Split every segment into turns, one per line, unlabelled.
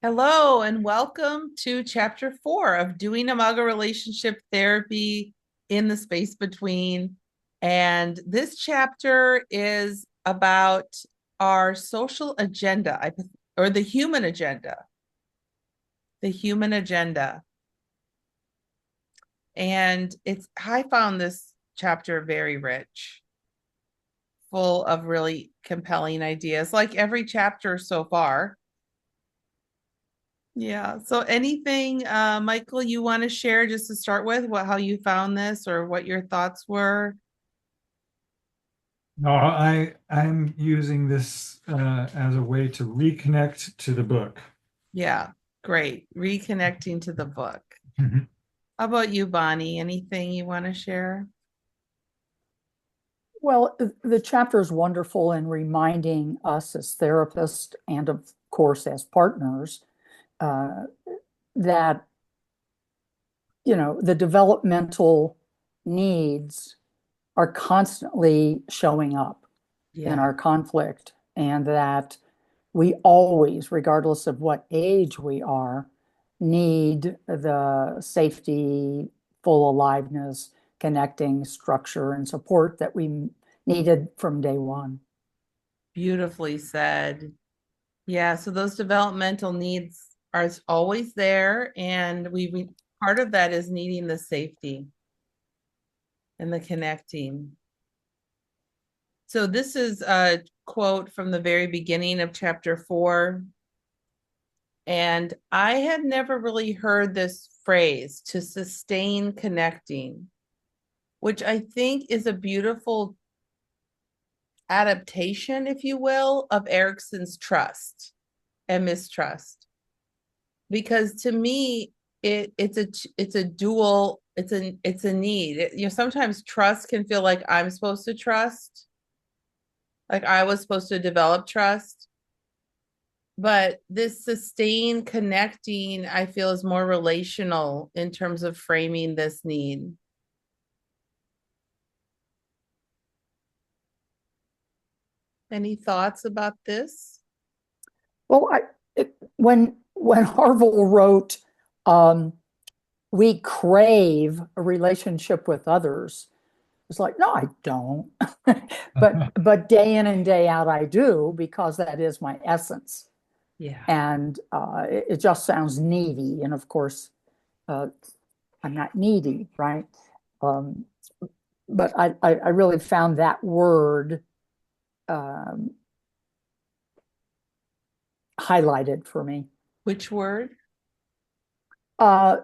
Hello, and welcome to chapter 4 of Doing Imago Relationship Therapy in the Space Between. And this chapter is about our social agenda, or the human agenda. The human agenda. And I found this chapter very rich, full of really compelling ideas, like every chapter so far. Yeah. So anything, Michael, you want to share just to start with how you found this or what your thoughts were?
No, I'm using this as a way to reconnect to the book.
Yeah, great. Reconnecting to the book.
Mhm.
How about you, Bonnie? Anything you want to share?
Well, the chapter is wonderful in reminding us as therapists and, of course, as partners, uh, that, the developmental needs are constantly showing up in
Yeah,
our conflict, and that we always, regardless of what age we are, need the safety, full aliveness, connecting structure, and support that we needed from day one.
beautifully said. Yeah, so those developmental needs are always there, and part of that is needing the safety and the connecting. So this is a quote from the very beginning of chapter 4. And I had never really heard this phrase to sustain connecting, which I think is a beautiful adaptation, if you will, of Erickson's trust and mistrust. Because to me, it's a dual, it's a need. Sometimes trust can feel like I'm supposed to trust, like I was supposed to develop trust. But this sustained connecting, I feel, is more relational in terms of framing this need. Any thoughts about this?
Well, when Harville wrote, um, "We crave a relationship with others," it's like, no, I don't. But day in and day out, I do, because that is my essence,
Yeah.
and it just sounds needy. And of course, uh, I'm not needy, right? Um, but I really found that word um, highlighted for me.
Which word?
Uh,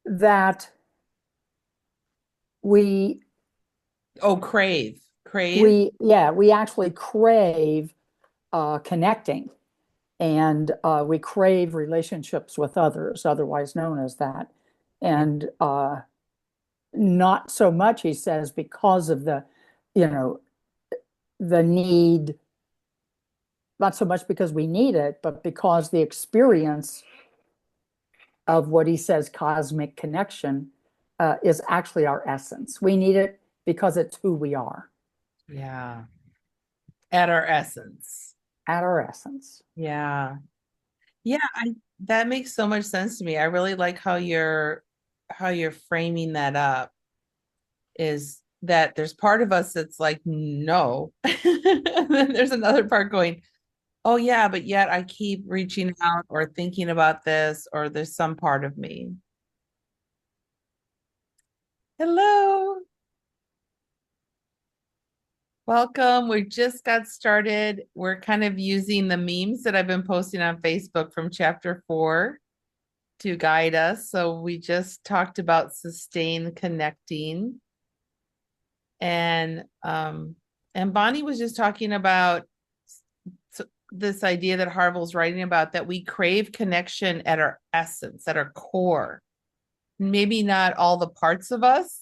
that we
Oh, crave. Crave.
we actually crave connecting, and we crave relationships with others, otherwise known as that.
Yeah.
And not so much, he says, because of you know, the need, not so much because we need it, but because the experience of what he says cosmic connection is actually our essence. We need it because it's who we are
Yeah. At our essence.
at our essence.
Yeah. Yeah, that makes so much sense to me. I really like how you're framing that up is that there's part of us that's like, no. And then there's another part going, oh yeah, but yet I keep reaching out or thinking about this, or there's some part of me. Hello, welcome. We just got started. We're kind of using the memes that I've been posting on Facebook from chapter 4 to guide us. So we just talked about sustain connecting, and Bonnie was just talking about this idea that Harville's writing about, that we crave connection at our essence, at our core. Maybe not all the parts of us,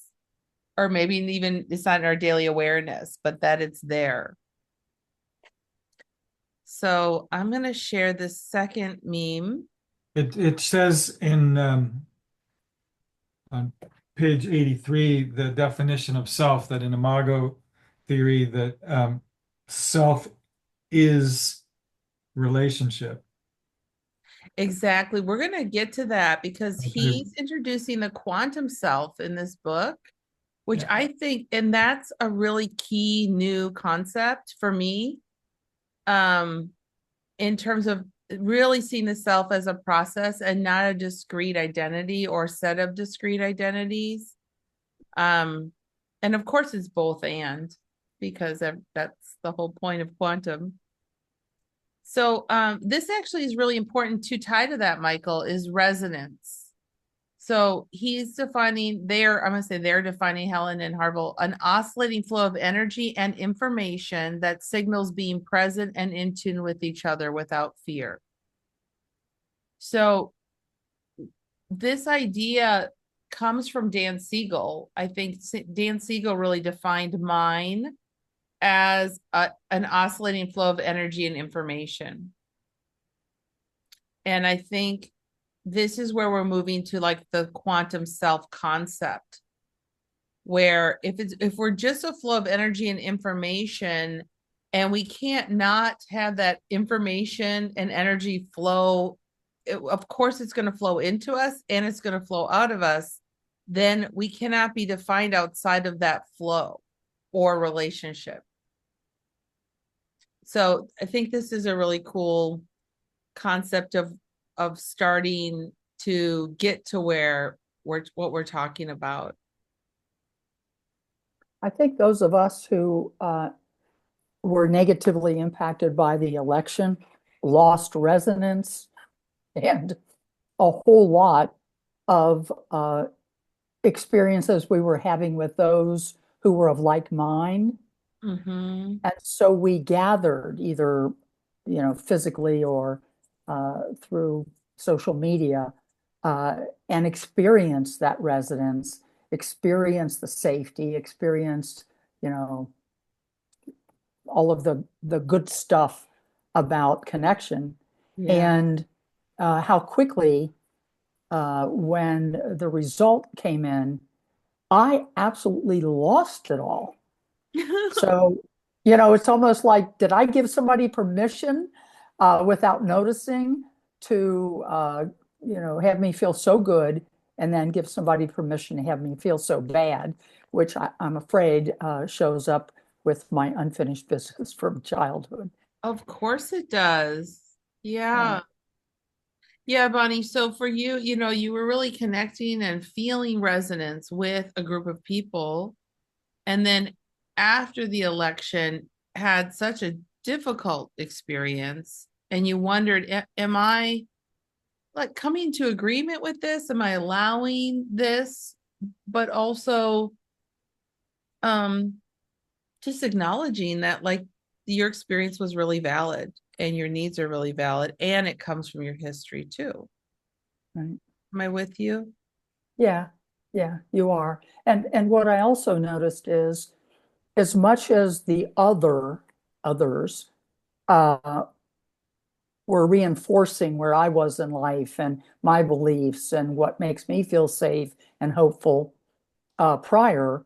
or maybe even it's not in our daily awareness, but that it's there. So I'm going to share this second meme.
It says in on page 83 the definition of self, that in Imago theory that self is relationship.
Exactly. We're going to get to that because
Okay.
he's introducing the quantum self in this book, which
Yeah.
I think, and that's a really key new concept for me, um, in terms of really seeing the self as a process and not a discrete identity or set of discrete identities. Um, and of course, it's both and because that's the whole point of quantum. So this actually is really important to tie to that, Michael, is resonance. So he's defining I'm going to say they're defining Helen and Harville, an oscillating flow of energy and information that signals being present and in tune with each other without fear. So this idea comes from Dan Siegel. I think Dan Siegel really defined mind as an oscillating flow of energy and information. And I think this is where we're moving to like the quantum self concept, where if we're just a flow of energy and information and we can't not have that information and energy flow, of course it's going to flow into us and it's going to flow out of us, then we cannot be defined outside of that flow or relationship. So I think this is a really cool concept of starting to get to where we're what we're talking about.
I think those of us who were negatively impacted by the election lost resonance and a whole lot of experiences we were having with those who were of like mind.
Mm-hmm.
And so we gathered either, physically or through social media, and experienced that resonance, experienced the safety, experienced, you know, all of the good stuff about connection.
Yeah.
And how quickly, when the result came in, I absolutely lost it all. So, it's almost like, did I give somebody permission without noticing to, have me feel so good, and then give somebody permission to have me feel so bad, which I'm afraid shows up with my unfinished business from childhood.
Of course it does.
Yeah.
Yeah. Yeah, Bonnie. So for you, you were really connecting and feeling resonance with a group of people. And then after the election, had such a difficult experience. And you wondered, am I like coming to agreement with this? Am I allowing this? But also, um, just acknowledging that like your experience was really valid and your needs are really valid and it comes from your history too.
Right.
Am I with you?
Yeah, yeah, you are. And what I also noticed is, as much as the others uh, were reinforcing where I was in life and my beliefs and what makes me feel safe and hopeful prior,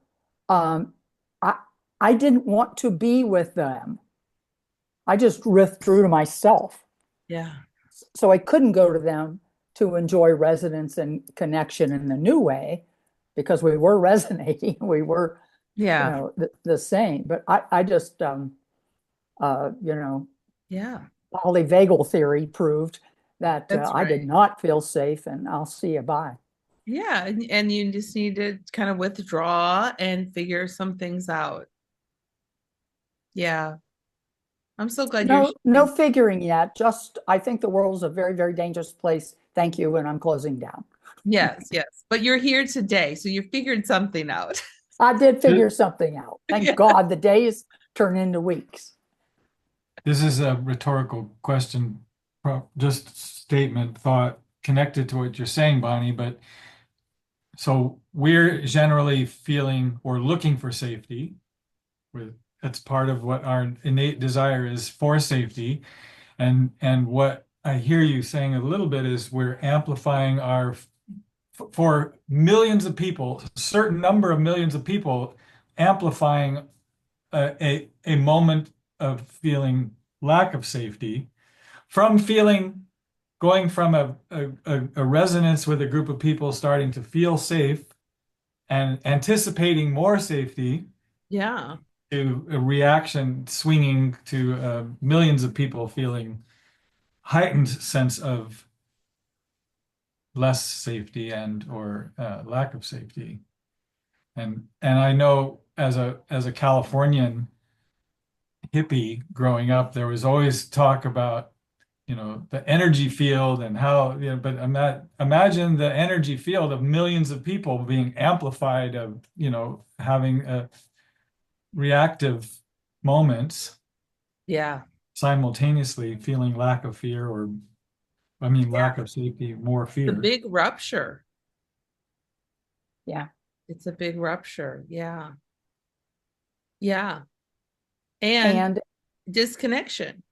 um, I I didn't want to be with them. I just withdrew to myself.
Yeah.
So I couldn't go to them to enjoy resonance and connection in the new way, because we were resonating. We were,
Yeah.
the same. But I just, uh, you know,
Yeah.
polyvagal theory proved that
That's
I did
right.
not feel safe, and I'll see you bye.
Yeah. And you just need to kind of withdraw and figure some things out. Yeah. I'm so glad you're
No, no
sharing.
figuring yet. Just, I think the world's a very, very dangerous place. Thank you, and I'm closing down.
Yes, yes. But you're here today, so you figured something out.
I did figure something out. Thank
Yeah.
God the days turn into weeks.
This is a rhetorical question, just statement, thought connected to what you're saying, Bonnie. But so we're generally feeling or looking for safety. That's part of what our innate desire is, for safety. And what I hear you saying a little bit is we're amplifying for millions of people, a certain number of millions of people, amplifying a moment of feeling lack of safety from feeling going from a resonance with a group of people starting to feel safe and anticipating more safety
Yeah.
to a reaction swinging to millions of people feeling heightened sense of less safety and or lack of safety. And I know as a Californian hippie growing up, there was always talk about, you know, the energy field and how, you know, but imagine the energy field of millions of people being amplified of, you know, having reactive moments
Yeah.
simultaneously feeling lack of fear or, I mean,
Yeah.
lack of safety, more
The
fear.
big rupture.
Yeah.
It's a big rupture. Yeah. Yeah. And
And
disconnection.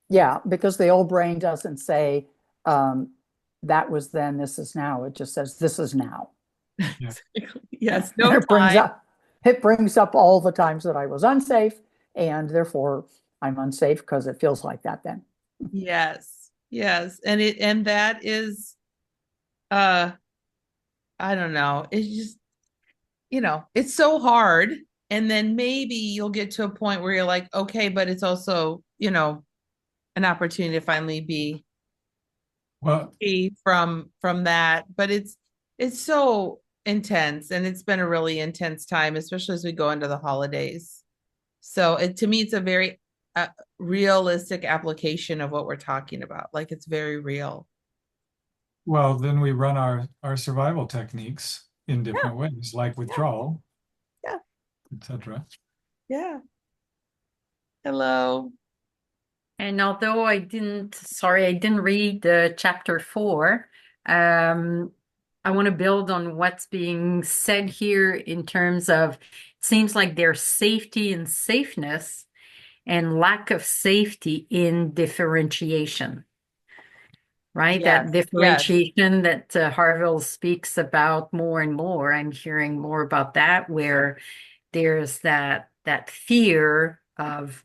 yeah, because the old brain doesn't say, that was then, this is now. It just says, this is now.
Yeah.
Yes, no
It brings
time.
up, it brings up all the times that I was unsafe, and therefore I'm unsafe because it feels like that then.
Yes. Yes. And that is uh I don't know. It's just, it's so hard. And then maybe you'll get to a point where you're like, okay, but it's also, an opportunity to finally be
Well,
free from that. But it's so intense, and it's been a really intense time, especially as we go into the holidays. So to me, it's a very realistic application of what we're talking about. Like, it's very real.
well, then we run our survival techniques in
Yeah,
different ways, like
yeah,
withdrawal,
yeah,
etc.
yeah. Hello.
And although I didn't read chapter 4, I want to build on what's being said here in terms of it seems like there's safety and safeness and lack of safety in differentiation, right?
Yes,
That
yes,
differentiation that Harville speaks about more and more. I'm hearing more about that, where there's that fear of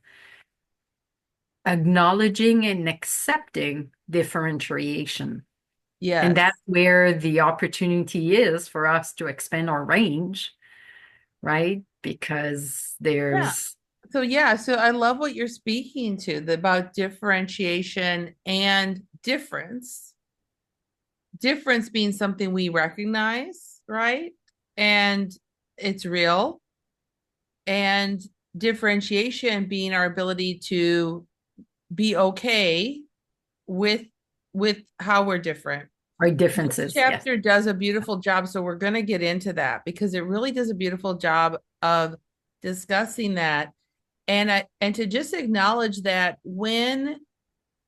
acknowledging and accepting differentiation. And
yes.
that's where the opportunity is for us to expand our range, right? Because
Yeah.
there's
So I love what you're speaking to about differentiation and difference. Difference being something we recognize, right? And it's real. And differentiation being our ability to be okay with how we're different.
our
This
differences. Yes.
chapter does a beautiful job, so we're going to get into that because it really does a beautiful job of discussing that, and to just acknowledge that when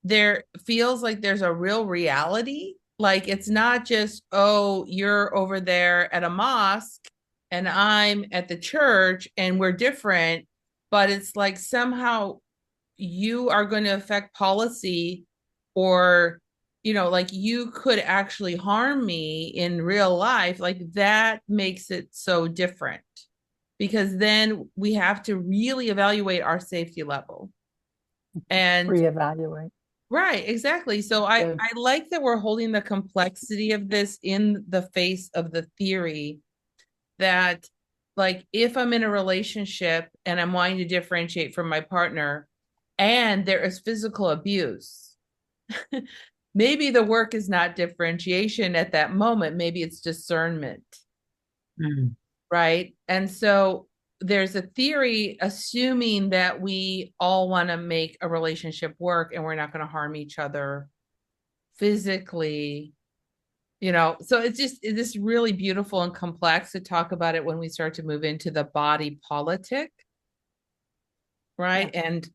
there feels like there's a real reality, like it's not just, oh, you're over there at a mosque and I'm at the church and we're different, but it's like somehow you are going to affect policy, or like you could actually harm me in real life. Like, that makes it so different, because then we have to really evaluate our safety level. And
Reevaluate.
right, exactly. So I
Good.
I like that we're holding the complexity of this in the face of the theory that, like, if I'm in a relationship and I'm wanting to differentiate from my partner and there is physical abuse, maybe the work is not differentiation at that moment, maybe it's discernment,
Mm.
right? And so there's a theory assuming that we all want to make a relationship work and we're not going to harm each other physically. So it's just really beautiful and complex to talk about it when we start to move into the body politic, right?
Yeah.
And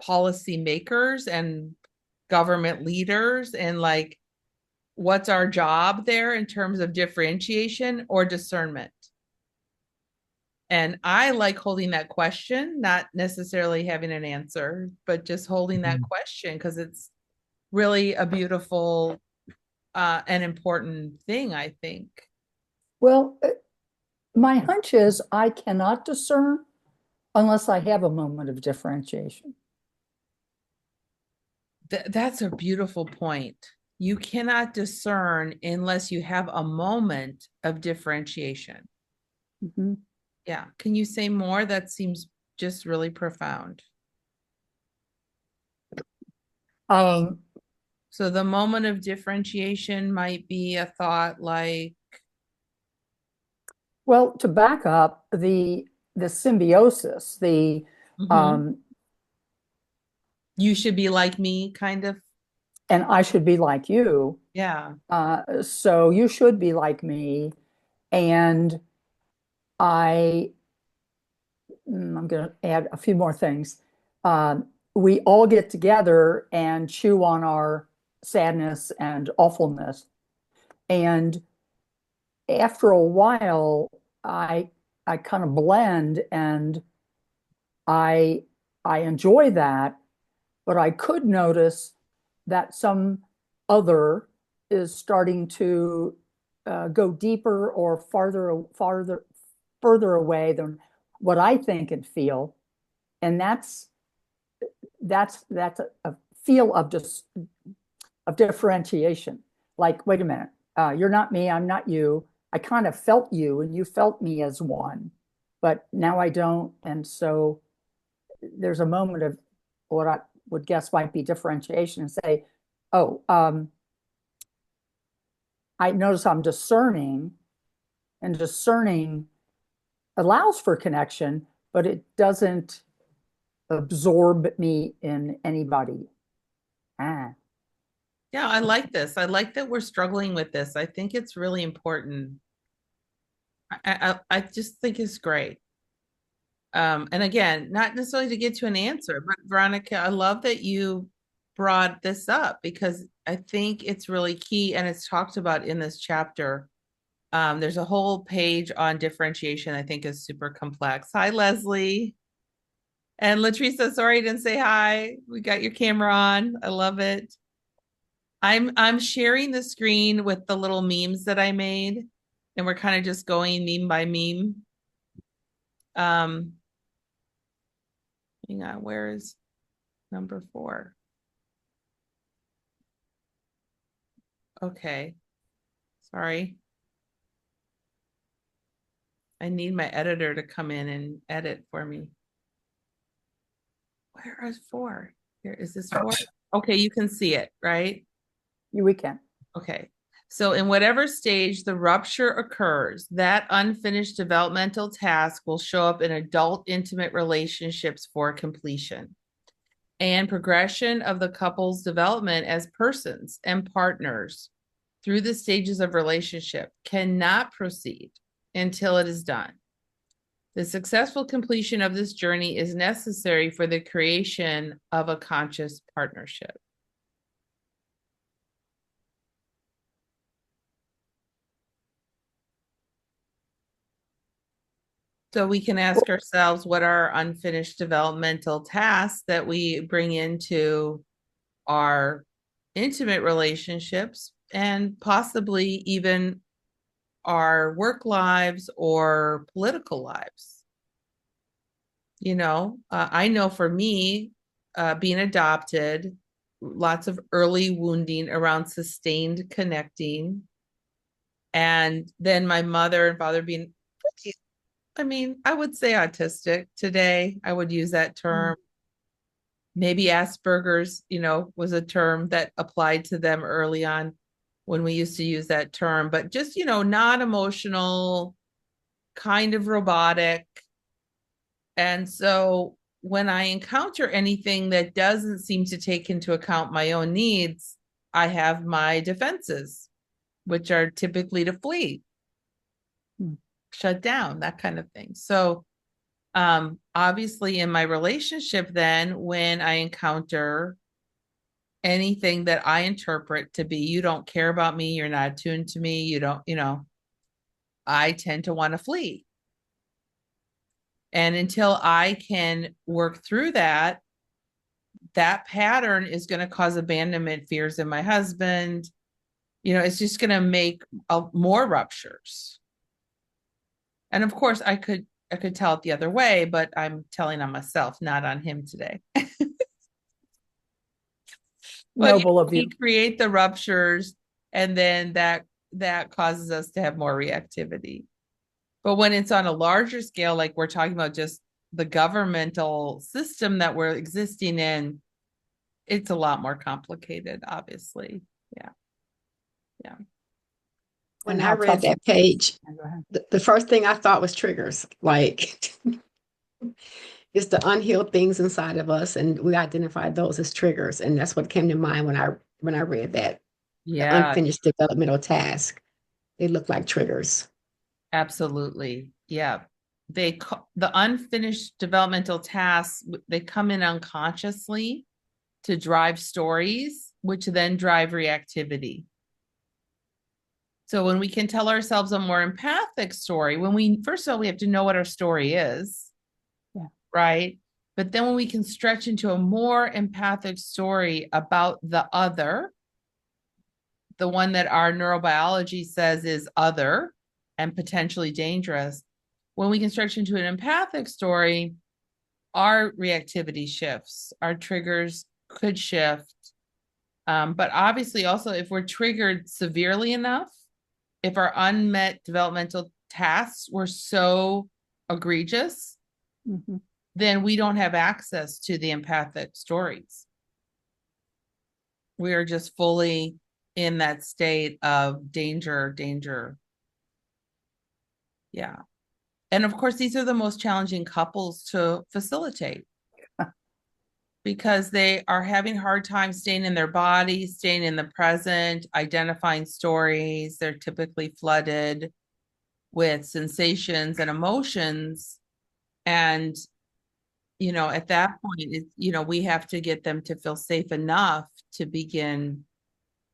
policy makers and government leaders, and like, what's our job there in terms of differentiation or discernment? And I like holding that question, not necessarily having an answer, but just holding that
Mhm.
question because it's really a beautiful and important thing, I think.
Well, my hunch is I cannot discern unless I have a moment of differentiation.
That's a beautiful point. You cannot discern unless you have a moment of differentiation.
Mhm.
Yeah. Can you say more? That seems just really profound.
Um,
So the moment of differentiation might be a thought like,
well, to back up the symbiosis,
mhm,
um,
you should be like me, kind of.
and I should be like you.
Yeah.
So you should be like me, and I I'm going to add a few more things. We all get together and chew on our sadness and awfulness. And after a while, I I kind of blend and I I enjoy that, but I could notice that some other is starting to go deeper or further away than what I think and feel. And that's a feel of just of differentiation. Like, wait a minute, you're not me, I'm not you. I kind of felt you and you felt me as one, but now I don't. And so there's a moment of what I would guess might be differentiation and say, oh, I notice I'm discerning, and discerning allows for connection, but it doesn't absorb me in anybody. Ah.
Yeah, I like this. I like that we're struggling with this. I think it's really important. I just think it's great. And again, not necessarily to get to an answer, but Veronica, I love that you brought this up because I think it's really key and it's talked about in this chapter. There's a whole page on differentiation I think is super complex. Hi, Leslie. And Latrice, sorry I didn't say hi. We got your camera on. I love it. I'm sharing the screen with the little memes that I made, and we're kind of just going meme by meme. Um, hang on, where is number 4? Okay, sorry. I need my editor to come in and edit for me. Where is 4? Here, is this 4? Okay, you can see it, right?
We can.
Okay. So in whatever stage the rupture occurs, that unfinished developmental task will show up in adult intimate relationships for completion. And progression of the couple's development as persons and partners through the stages of relationship cannot proceed until it is done. The successful completion of this journey is necessary for the creation of a conscious partnership. So we can ask ourselves what are unfinished developmental tasks that we bring into our intimate relationships and possibly even our work lives or political lives. I know for me, being adopted, lots of early wounding around sustained connecting. And then my mother and father being, I mean, I would say autistic today. I would use that term. Maybe Asperger's, was a term that applied to them early on when we used to use that term, but just, not emotional, kind of robotic. And so when I encounter anything that doesn't seem to take into account my own needs, I have my defenses, which are typically to flee, shut down, that kind of thing. So obviously in my relationship, then when I encounter anything that I interpret to be, you don't care about me, you're not attuned to me, you don't, I tend to want to flee. And until I can work through that, that pattern is going to cause abandonment fears in my husband. It's just going to make more ruptures. And of course, I could tell it the other way, but I'm telling on myself, not on him today. But
noble of
we
you.
create the ruptures, and then that causes us to have more reactivity. But when it's on a larger scale, like we're talking about just the governmental system that we're existing in, it's a lot more complicated, obviously. Yeah. Yeah.
When
And
I
how
read
tough.
that page,
Go ahead.
the first thing I thought was triggers. Like it's the unhealed things inside of us, and we identified those as triggers. And that's what came to mind when I read that. The
Yeah,
unfinished developmental task. They look like triggers.
absolutely. Yeah. The unfinished developmental tasks, they come in unconsciously to drive stories, which then drive reactivity. So when we can tell ourselves a more empathic story, first of all, we have to know what our story is.
Yeah.
Right? But then when we can stretch into a more empathic story about the other, the one that our neurobiology says is other and potentially dangerous, when we can stretch into an empathic story, our reactivity shifts, our triggers could shift. But obviously, also, if we're triggered severely enough, if our unmet developmental tasks were so egregious,
Mhm.
then we don't have access to the empathic stories. We are just fully in that state of danger, danger. Yeah. And of course, these are the most challenging couples to facilitate because they are having hard time staying in their body, staying in the present, identifying stories. They're typically flooded with sensations and emotions. And at that point, we have to get them to feel safe enough to begin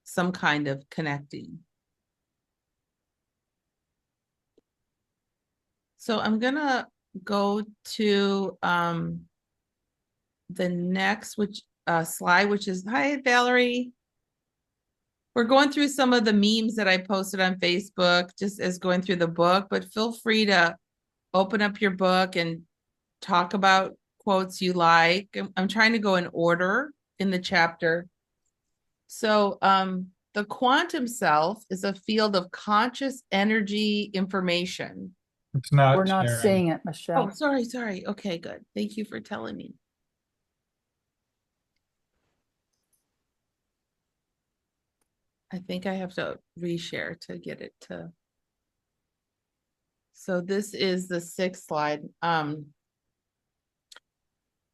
some kind of connecting. So I'm gonna go to the next slide, which is, hi, Valerie. We're going through some of the memes that I posted on Facebook, just as going through the book, but feel free to open up your book and talk about quotes you like. I'm trying to go in order in the chapter. So the quantum self is a field of conscious energy information.
It's
We're
not
not
sharing.
seeing it,
Oh,
Michelle.
sorry. Okay, good. Thank you for telling me. I think I have to reshare to get it to. So this is the sixth slide.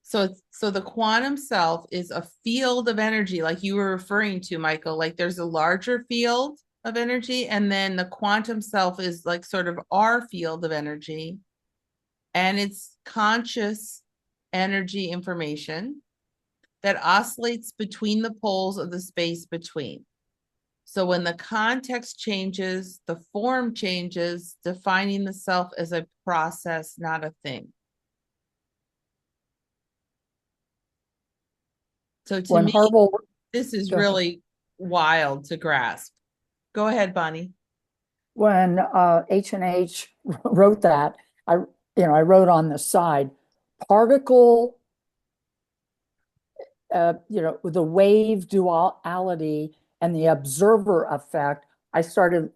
So the quantum self is a field of energy, like you were referring to, Michael. Like there's a larger field of energy, and then the quantum self is like sort of our field of energy, and it's conscious energy information that oscillates between the poles of the space between. So when the context changes, the form changes, defining the self as a process, not a thing. So to
When
me,
Harville,
this is
go ahead.
really wild to grasp. Go ahead, Bonnie.
When H&H wrote that, I wrote on the side, particle, the wave duality and the observer effect. I started,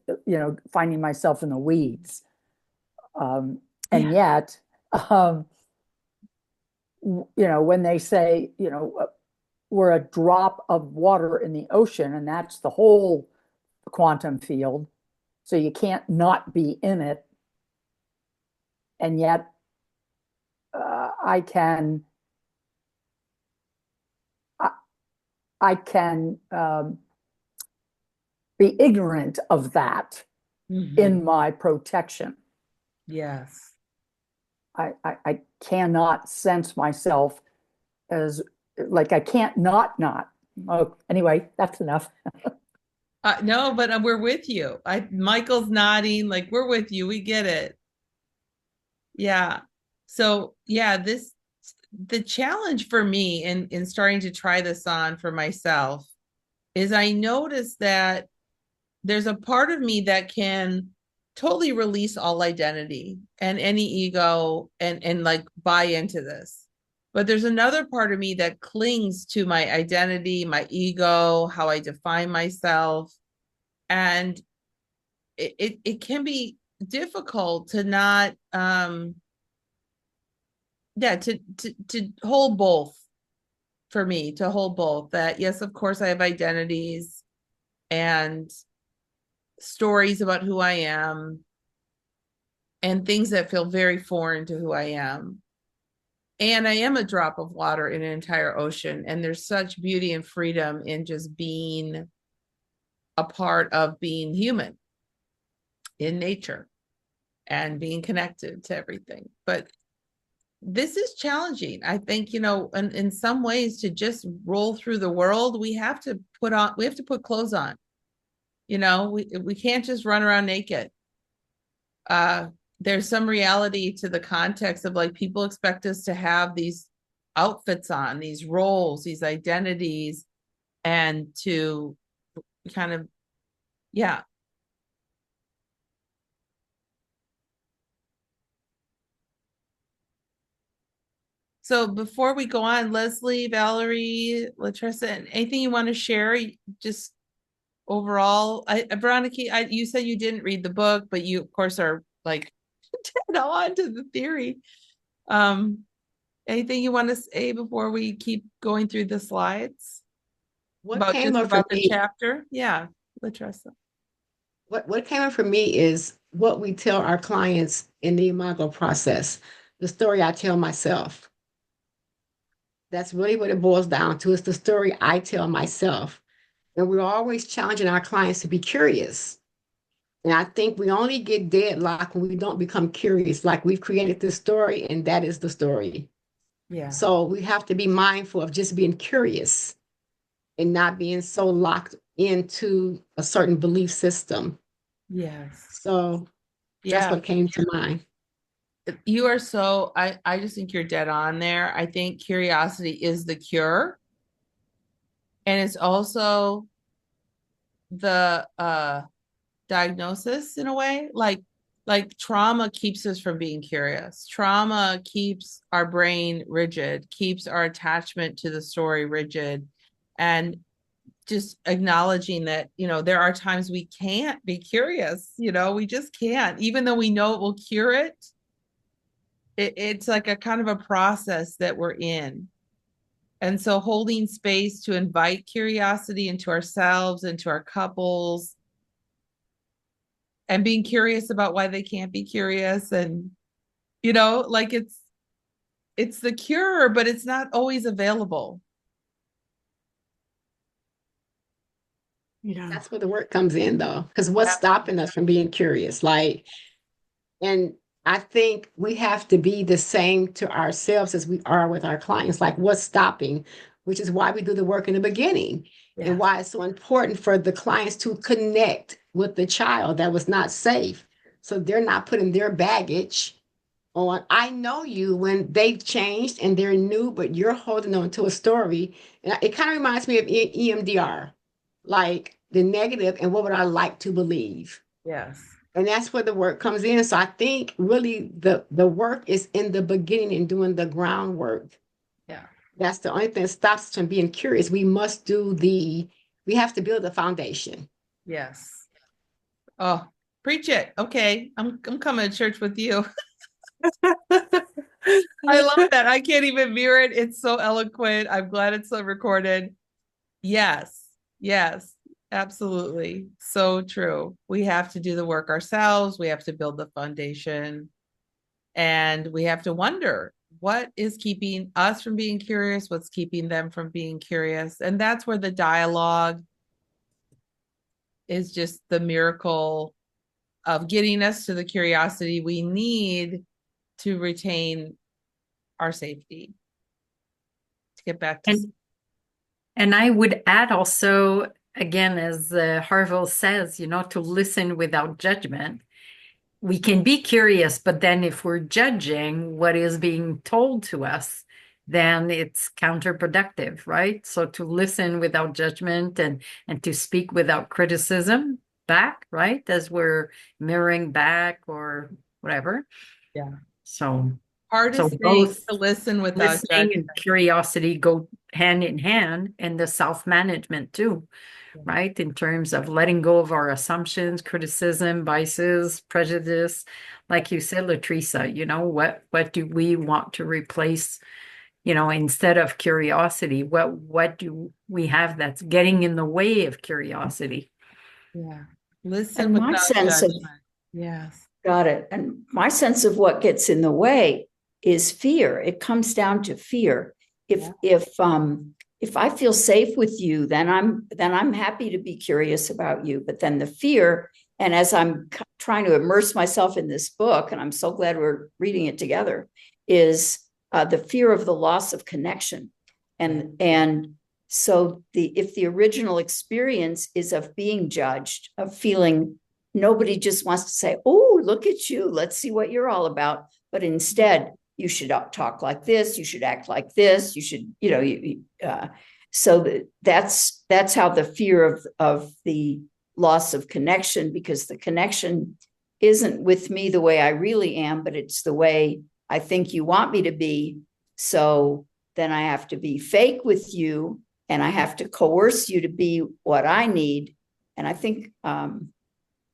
finding myself in the weeds. And yet, when they say, we're a drop of water in the ocean, and that's the whole quantum field. So you can't not be in it. And yet, I can be ignorant of that in my protection.
Yes.
I cannot sense myself as like I can't not. Oh, anyway, that's enough.
No, but we're with you. Michael's nodding, like we're with you. We get it. Yeah. So yeah, the challenge for me in starting to try this on for myself is I notice that there's a part of me that can totally release all identity and any ego and like buy into this. But there's another part of me that clings to my identity, my ego, how I define myself. And it can be difficult to not yeah, to hold both, for me, to hold both. That yes, of course I have identities and stories about who I am and things that feel very foreign to who I am. And I am a drop of water in an entire ocean. And there's such beauty and freedom in just being a part of being human in nature and being connected to everything. But this is challenging. I think, in some ways, to just roll through the world, we have to put clothes on. We can't just run around naked. uh there's some reality to the context of, like, people expect us to have these outfits on, these roles, these identities, and to kind of, yeah. So before we go on, Leslie, Valerie, Latressa, anything you want to share, just overall? Veronica, you said you didn't read the book, but you of course are like dead on to the theory. um Anything you want to say before we keep going through the slides
What
about
came
just
up for
about the
me,
chapter? Yeah, Latressa.
what came up for me is what we tell our clients in the imago process, the story I tell myself. That's really what it boils down to. It's the story I tell myself. And we're always challenging our clients to be curious. And I think we only get deadlocked when we don't become curious. Like, we've created this story and that is the story.
Yeah.
So we have to be mindful of just being curious and not being so locked into a certain belief system.
Yes.
So that's
Yeah.
what came to mind.
You are so, I just think you're dead on there. I think curiosity is the cure. And it's also the diagnosis, in a way. Like trauma keeps us from being curious. Trauma keeps our brain rigid, keeps our attachment to the story rigid. And just acknowledging that, there are times we can't be curious, we just can't, even though we know it will cure it. It's like a kind of a process that we're in. And so holding space to invite curiosity into ourselves, into our couples, and being curious about why they can't be curious. And, like, it's the cure, but it's not always available.
Yeah.
That's where the work comes in, though, because what's stopping us from being curious? Like, and I think we have to be the same to ourselves as we are with our clients. Like, what's stopping? Which is why we do the work in the beginning, and why it's so important for the clients to connect with the child that was not safe. So they're not putting their baggage on. I know you when they've changed and they're new, but you're holding on to a story. And it kind of reminds me of EMDR, like the negative and what would I like to believe.
Yes.
And that's where the work comes in. So I think really the work is in the beginning and doing the groundwork.
Yeah.
That's the only thing that stops us from being curious. We have to build a foundation.
Yes. Oh, preach it. Okay. I'm coming to church with you. I love that. I can't even mirror it. It's so eloquent. I'm glad it's so recorded. Yes. Yes. Absolutely. So true. We have to do the work ourselves. We have to build the foundation. And we have to wonder, what is keeping us from being curious? What's keeping them from being curious? And that's where the dialogue is just the miracle of getting us to the curiosity we need to retain our safety, to get back to.
And I would add also, again, as Harville says, to listen without judgment. We can be curious, but then if we're judging what is being told to us, then it's counterproductive, right? So to listen without judgment and to speak without criticism back, right? As we're mirroring back or whatever.
Yeah.
So
hardest
So
thing
both
to listen without
listening and
judgment.
curiosity go hand in hand, and the self-management too,
Yeah.
right? In terms of letting go of our assumptions, criticism, biases, prejudice. Like you said, Latricia, what do we want to replace? Instead of curiosity, what do we have that's getting in the way of curiosity?
Yeah. Listen
And my
without
sense of,
judgment. Yes.
got it. And my sense of what gets in the way is fear. It comes down to fear. If I feel safe with you, then I'm happy to be curious about you. But then the fear, and as I'm trying to immerse myself in this book, and I'm so glad we're reading it together, is the fear of the loss of connection. And so if the original experience is of being judged, of feeling nobody just wants to say, oh, look at you, let's see what you're all about. But instead, you should talk like this, you should act like this, you should, so that's how the fear of the loss of connection, because the connection isn't with me the way I really am, but it's the way I think you want me to be. So then I have to be fake with you, and I have to coerce you to be what I need. And I think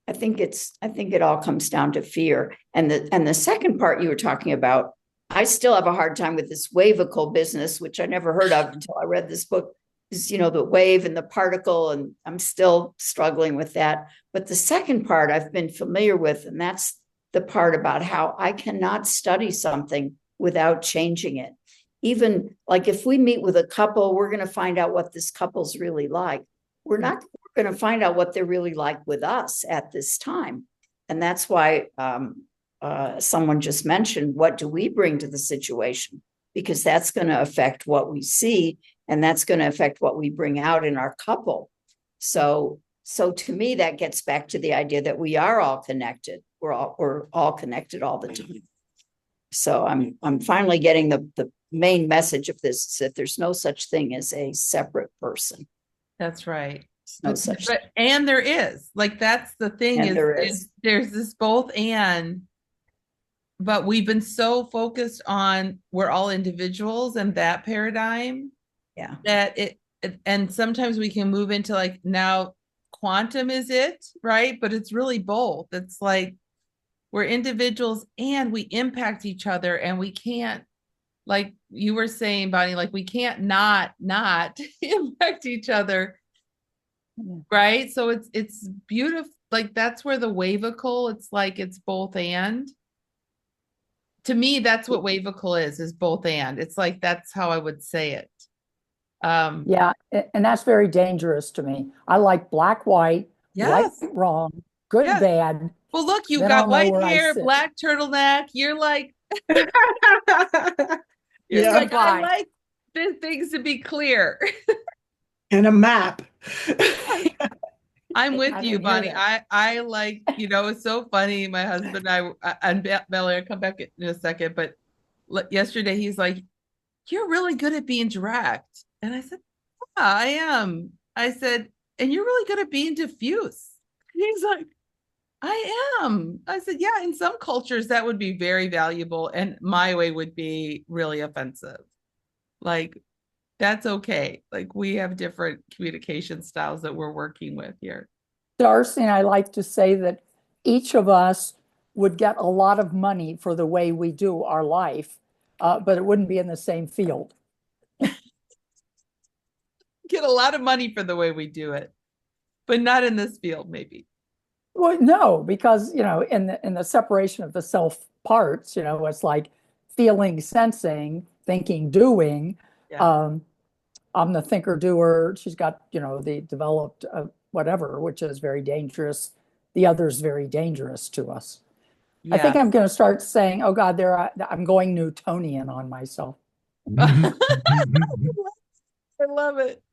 it all comes down to fear. And the second part you were talking about, I still have a hard time with this wavicle business, which I never heard of until I read this book, is, the wave and the particle, and I'm still struggling with that. But the second part I've been familiar with, and that's the part about how I cannot study something without changing it. Even like if we meet with a couple, we're going to find out what this couple's really like. We're going to find out what they're really like with us at this time. And that's why someone just mentioned, what do we bring to the situation? Because that's going to affect what we see, and that's going to affect what we bring out in our couple. So to me, that gets back to the idea that we are all connected. We're all connected all the time. So I'm finally getting the main message of this, is that there's no such thing as a separate person.
That's right.
No such thing.
And there is, like, that's the thing,
And there is.
There's this both and, but we've been so focused on we're all individuals and that paradigm.
Yeah.
That and sometimes we can move into like, now quantum is it, right? But it's really both. It's like we're individuals and we impact each other, and we can't, like you were saying, Bonnie, like we can't not impact each other. Right. So it's beautiful. Like that's where the wavicle, it's like it's both and. To me, that's what wavicle is both and. It's like that's how I would say it.
Yeah, and that's very dangerous to me. I like black, white, right,
Yes.
wrong, good,
Yes.
bad.
Well, look, you've
Then
got
I'll know
white
where I
hair,
sit.
black turtleneck. You're like,
Yeah,
like, I
fine.
like the things to be clear.
and a map.
I'm with
I
you,
didn't hear
Bonnie.
that.
I like, it's so funny. My husband and and Melly, I'll come back in a second, but yesterday he's like, you're really good at being direct. And I said, yeah, I am. I said, and you're really good at being diffuse. He's like, I am. I said, yeah, in some cultures that would be very valuable, and my way would be really offensive. Like, that's okay. Like, we have different communication styles that we're working with here.
Darcy and I like to say that each of us would get a lot of money for the way we do our life, but it wouldn't be in the same field.
Get a lot of money for the way we do it, but not in this field, maybe.
Well, no, because in the separation of the self parts, it's like feeling, sensing, thinking, doing.
Yeah.
I'm the thinker doer. She's got the developed whatever, which is very dangerous. The other is very dangerous to us. I think
Yeah.
I'm going to start saying, "Oh God, I'm going Newtonian on myself."
I love it.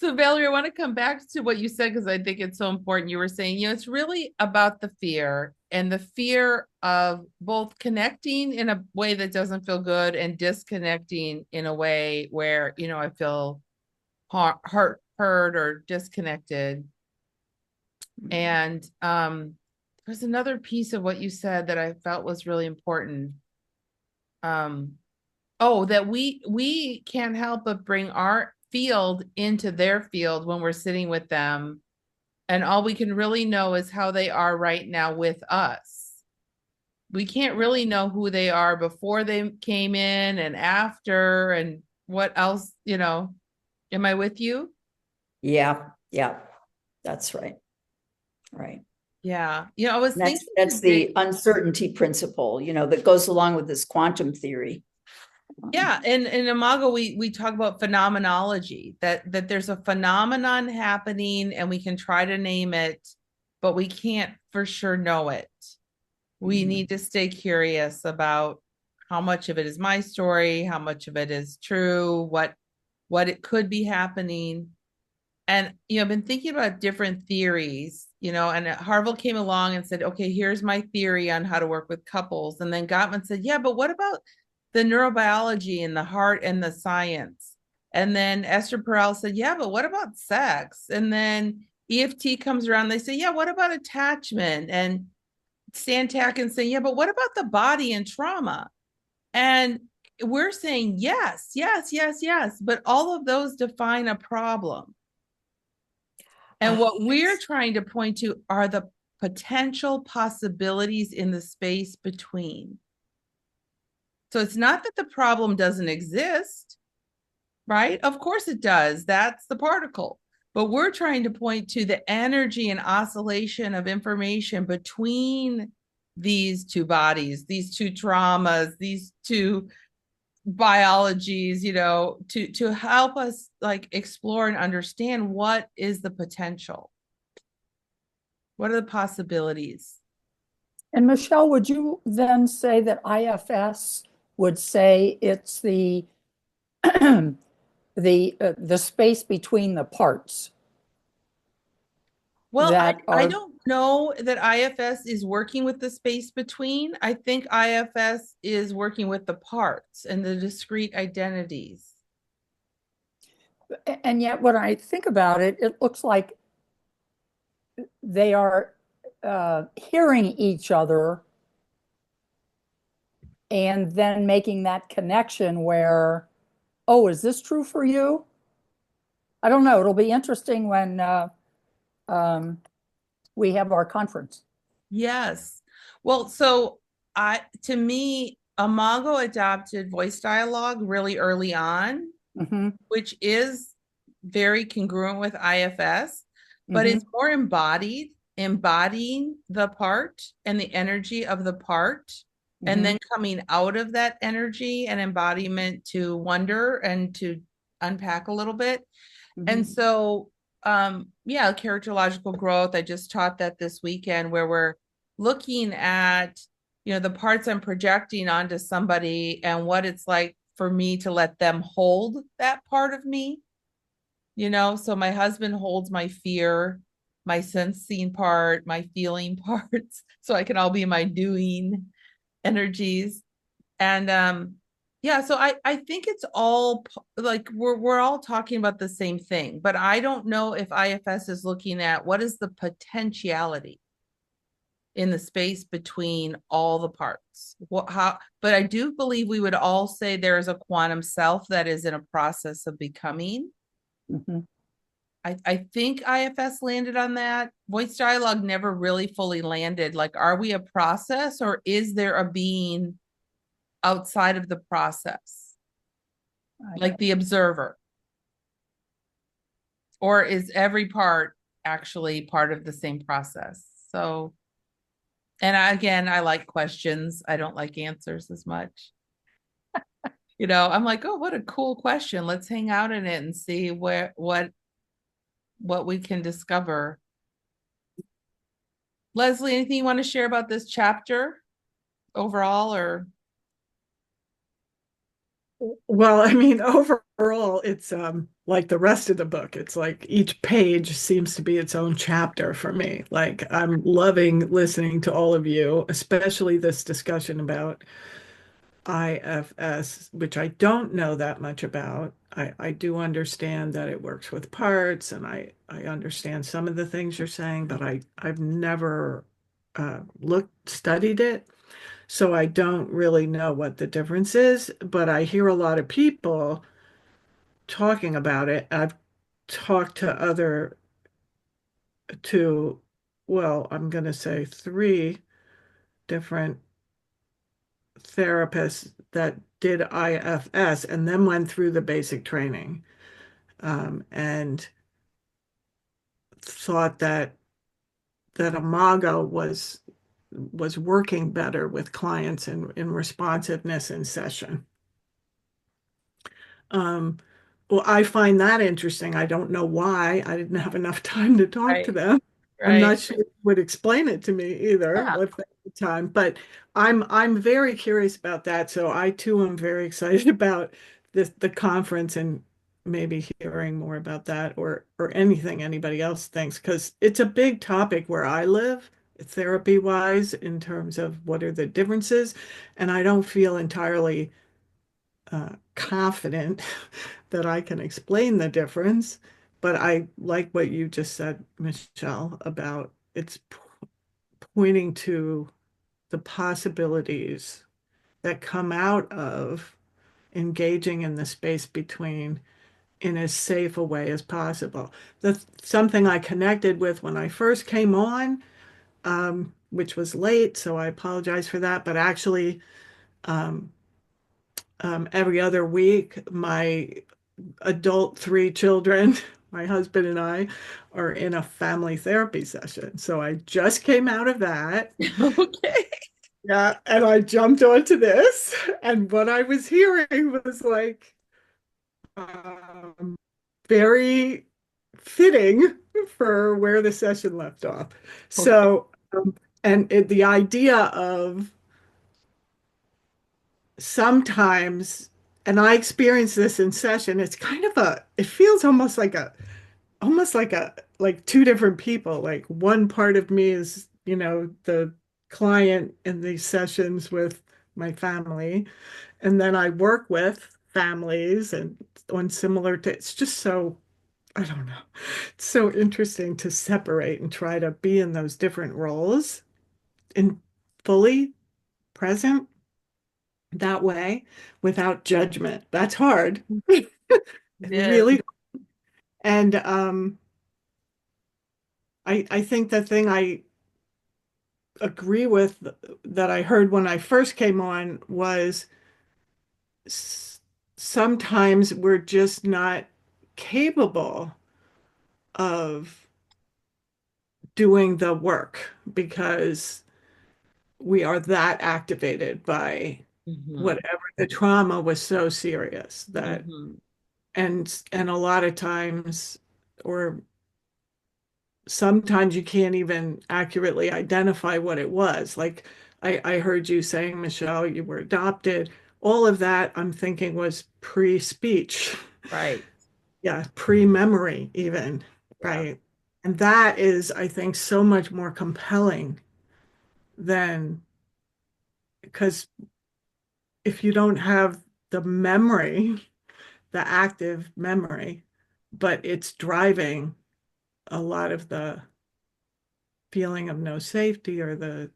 So Valerie, I want to come back to what you said, because I think it's so important. You were saying, it's really about the fear, and the fear of both connecting in a way that doesn't feel good and disconnecting in a way where, I feel hurt or disconnected. And there's another piece of what you said that I felt was really important. oh, that we can't help but bring our field into their field when we're sitting with them. And all we can really know is how they are right now with us. We can't really know who they are before they came in and after and what else, Am I with you?
Yeah, yeah, that's right. Right.
Yeah. I was
That's
thinking
that's
today,
the uncertainty principle, that goes along with this quantum theory.
yeah, in Imago we talk about phenomenology, that there's a phenomenon happening and we can try to name it, but we can't for sure know it. We need to stay curious about how much of it is my story, how much of it is true, what it could be happening. And I've been thinking about different theories, and Harville came along and said, okay, here's my theory on how to work with couples. And then Gottman said, yeah, but what about the neurobiology and the heart and the science? And then Esther Perel said, yeah, but what about sex? And then EFT comes around, they say, yeah, what about attachment? And Santak and saying, yeah, but what about the body and trauma? And we're saying yes, yes, yes, yes, but all of those define a problem. And what we're trying to point to are the potential possibilities in the space between. So it's not that the problem doesn't exist, right? Of course it does. That's the particle. But we're trying to point to the energy and oscillation of information between these two bodies, these two traumas, these two biologies, to help us like explore and understand what is the potential. What are the possibilities?
And Michelle, would you then say that IFS would say it's the the space between the parts
Well, I
that are
don't know that IFS is working with the space between. I think IFS is working with the parts and the discrete identities.
and yet when I think about it, it looks like they are hearing each other and then making that connection where, oh, is this true for you? I don't know. It'll be interesting when um, we have our conference.
Yes. Well, so to me, Imago adopted voice dialogue really early on,
Mm-hmm,
which is very congruent with IFS, but
mm-hmm,
it's more embodied, embodying the part and the energy of the part, and
mm-hmm,
then coming out of that energy and embodiment to wonder and to unpack a little bit.
mm-hmm.
And so, yeah, characterological growth. I just taught that this weekend where we're looking at, the parts I'm projecting onto somebody and what it's like for me to let them hold that part of me. So my husband holds my fear, my sensing part, my feeling parts, so I can all be my doing energies. And yeah, so I think it's all like we're all talking about the same thing, but I don't know if IFS is looking at what is the potentiality in the space between all the parts. But I do believe we would all say there is a quantum self that is in a process of becoming.
Mm-hmm.
I think IFS landed on that. Voice dialogue never really fully landed. Like, are we a process or is there a being outside of the process, like the observer? Or is every part actually part of the same process? So, and again, I like questions. I don't like answers as much. I'm like, oh, what a cool question. Let's hang out in it and see what we can discover. Leslie, anything you want to share about this chapter overall, or?
Well, I mean, overall, it's like the rest of the book. It's like each page seems to be its own chapter for me. Like I'm loving listening to all of you, especially this discussion about IFS, which I don't know that much about. I do understand that it works with parts, and I understand some of the things you're saying, but I've never studied it. So I don't really know what the difference is, but I hear a lot of people talking about it. I've talked to to, well, I'm going to say three different therapists that did IFS and then went through the basic training, and thought that Imago was working better with clients in responsiveness in session. Um, well, I find that interesting. I don't know why. I didn't have enough time to talk to
Right,
them. I'm
right.
not sure you would explain it to me either
Yeah.
if they had time, but I'm very curious about that. So I too am very excited about the conference and maybe hearing more about that or anything anybody else thinks, because it's a big topic where I live, therapy wise, in terms of what are the differences, and I don't feel entirely confident that I can explain the difference, but I like what you just said, Michelle, about it's pointing to the possibilities that come out of engaging in the space between in as safe a way as possible. That's something I connected with when I first came on, which was late, so I apologize for that. But actually, um, every other week, my adult three children, my husband and I, are in a family therapy session. So I just came out of that.
Okay.
Yeah, and I jumped onto this. And what I was hearing was like um, very fitting for where the session left off.
Okay.
So, the idea of sometimes, and I experience this in session, it's kind of it feels almost like two different people. Like one part of me is, the client in these sessions with my family, and then I work with families and on similar to, it's just so, I don't know. It's so interesting to separate and try to be in those different roles and fully present that way without judgment. That's hard.
It is.
Really. And I think the thing I agree with that I heard when I first came on was sometimes we're just not capable of doing the work because we are that activated by
Hmm.
whatever the trauma was so serious that
Hmm.
and a lot of times or sometimes you can't even accurately identify what it was. Like I heard you saying, Michelle, you were adopted. All of that I'm thinking was pre-speech.
Right.
Yeah, pre-memory even,
Yeah.
right? And that is, I think, so much more compelling than because if you don't have the memory, the active memory, but it's driving a lot of the feeling of no safety or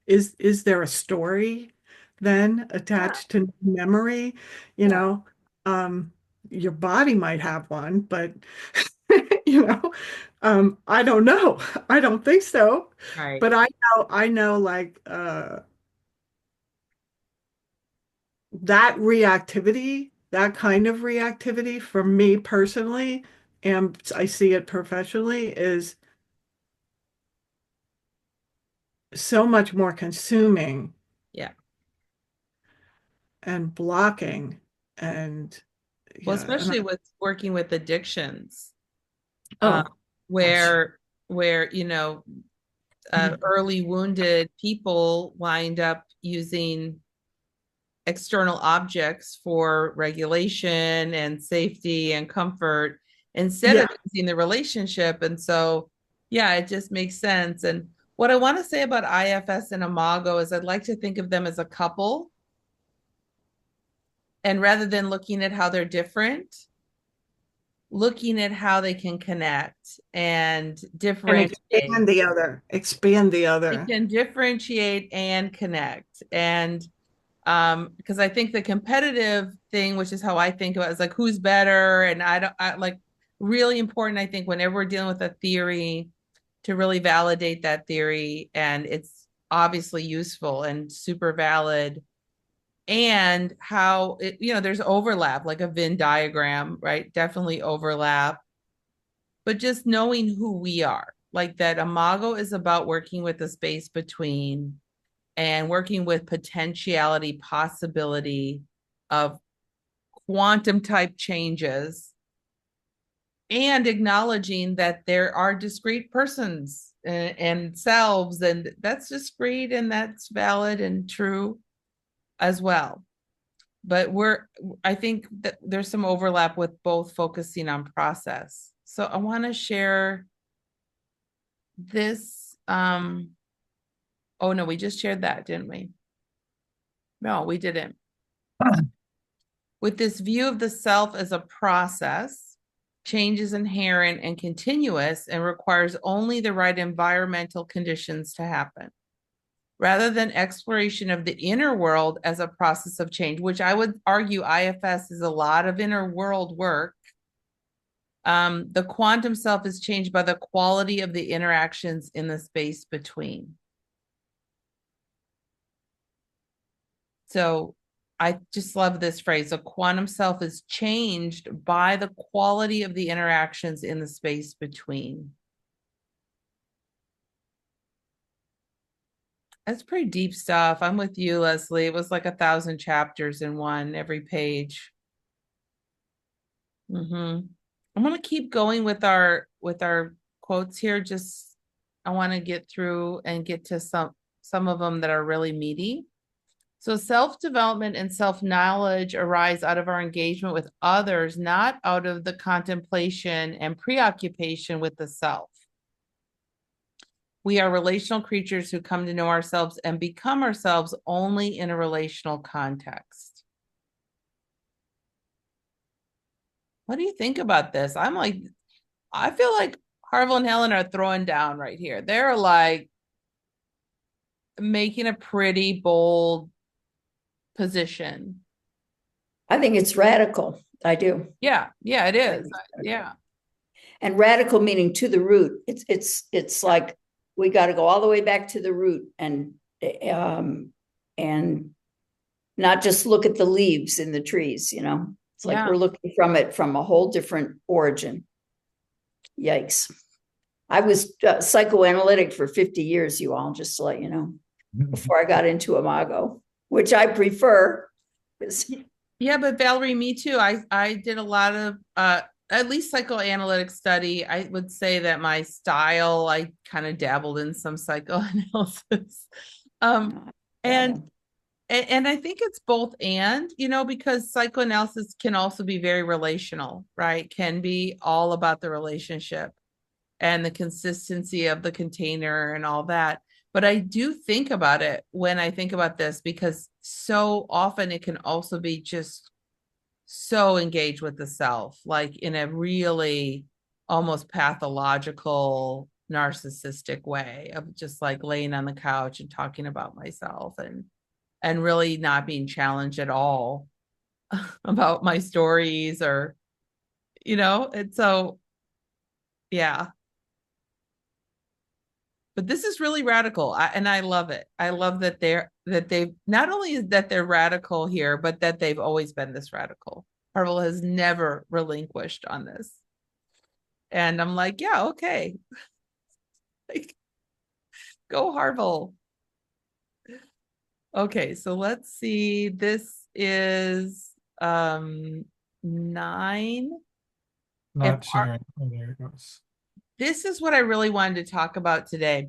is there a story then
Yeah.
attached to memory? You
Yeah.
know, um, your body might have one, but you know, I don't know. I don't think so.
Right.
But I know like that reactivity, that kind of reactivity for me personally, and I see it professionally, is so much more consuming
Yeah.
and blocking and
Well,
yeah and
especially with working with addictions, uh,
oh gosh.
where early wounded people wind up using external objects for regulation and safety and comfort instead
Yeah,
of using the relationship. And so, yeah, it just makes sense. And what I want to say about IFS and Imago is I'd like to think of them as a couple. And rather than looking at how they're different, looking at how they can connect and
And
differentiate.
expand the
They
other.
can differentiate and connect. And because I think the competitive thing, which is how I think about it, is like who's better. And I like really important, I think, whenever we're dealing with a theory, to really validate that theory. And it's obviously useful and super valid. And how it, there's overlap, like a Venn diagram, right? Definitely overlap. But just knowing who we are, like that Imago is about working with the space between and working with potentiality, possibility of quantum type changes, and acknowledging that there are discrete persons and selves, and that's discrete and that's valid and true as well. But I think that there's some overlap with both focusing on process. So I want to share this. Oh no, we just shared that, didn't we? No, we didn't. With this view of the self as a process, change is inherent and continuous and requires only the right environmental conditions to happen, rather than exploration of the inner world as a process of change, which I would argue IFS is a lot of inner world work. The quantum self is changed by the quality of the interactions in the space between. So I just love this phrase. A quantum self is changed by the quality of the interactions in the space between. That's pretty deep stuff. I'm with you, Leslie. It was like 1,000 chapters in one, every page. I'm going to keep going with our quotes here. Just I want to get through and get to some of them that are really meaty. So self-development and self-knowledge arise out of our engagement with others, not out of the contemplation and preoccupation with the self. We are relational creatures who come to know ourselves and become ourselves only in a relational context. What do you think about this? I feel like Harville and Helen are throwing down right here. They're like making a pretty bold position.
I think it's radical. I do.
Yeah, it is. Yeah.
And radical meaning to the root. It's like we got to go all the way back to the root and not just look at the leaves in the trees, It's like we're looking from it from a whole different origin. Yikes. I was psychoanalytic for 50 years, you all, just to let you know, before I got into Imago, which I prefer.
Yeah, but Valerie, me too. I did a lot of at least psychoanalytic study. I would say that my style, I kind of dabbled in some psychoanalysis. And I think it's both and, because psychoanalysis can also be very relational, right? Can be all about the relationship and the consistency of the container and all that. But I do think about it when I think about this, because so often it can also be just so engaged with the self, like in a really almost pathological, narcissistic way of just like laying on the couch and talking about myself and really not being challenged at all about my stories or, and so, yeah. But this is really radical, and I love it. I love that they've not only that they're radical here, but that they've always been this radical. Harville has never relinquished on this, and I'm like, yeah, okay, like, go Harville. Okay, so let's see. This is 9.
Not sharing. Oh, there it goes.
This is what I really wanted to talk about today.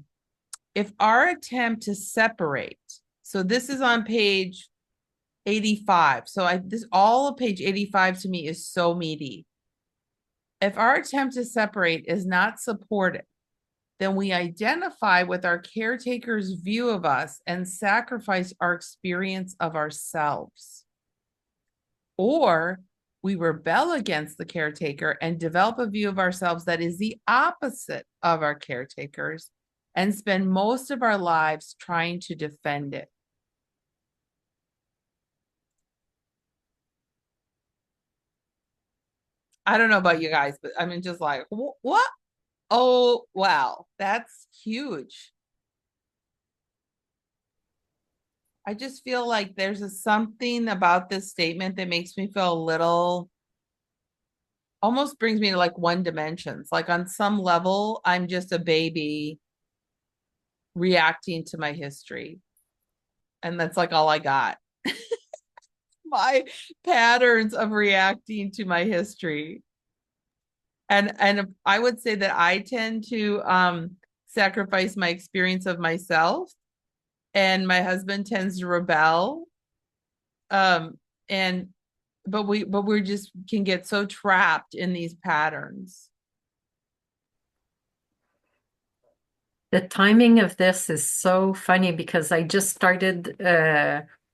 If our attempt to separate, so this is on page 85. So this all of page 85 to me is so meaty. If our attempt to separate is not supported, then we identify with our caretaker's view of us and sacrifice our experience of ourselves. Or we rebel against the caretaker and develop a view of ourselves that is the opposite of our caretakers and spend most of our lives trying to defend it. I don't know about you guys, but I mean, just like, what? Oh, wow, that's huge. I just feel like there's something about this statement that makes me feel a little, almost brings me to like one dimensions. Like on some level, I'm just a baby reacting to my history. And that's like all I got. My patterns of reacting to my history. And I would say that I tend to sacrifice my experience of myself, and my husband tends to rebel. Um and but we just can get so trapped in these patterns.
The timing of this is so funny because I just started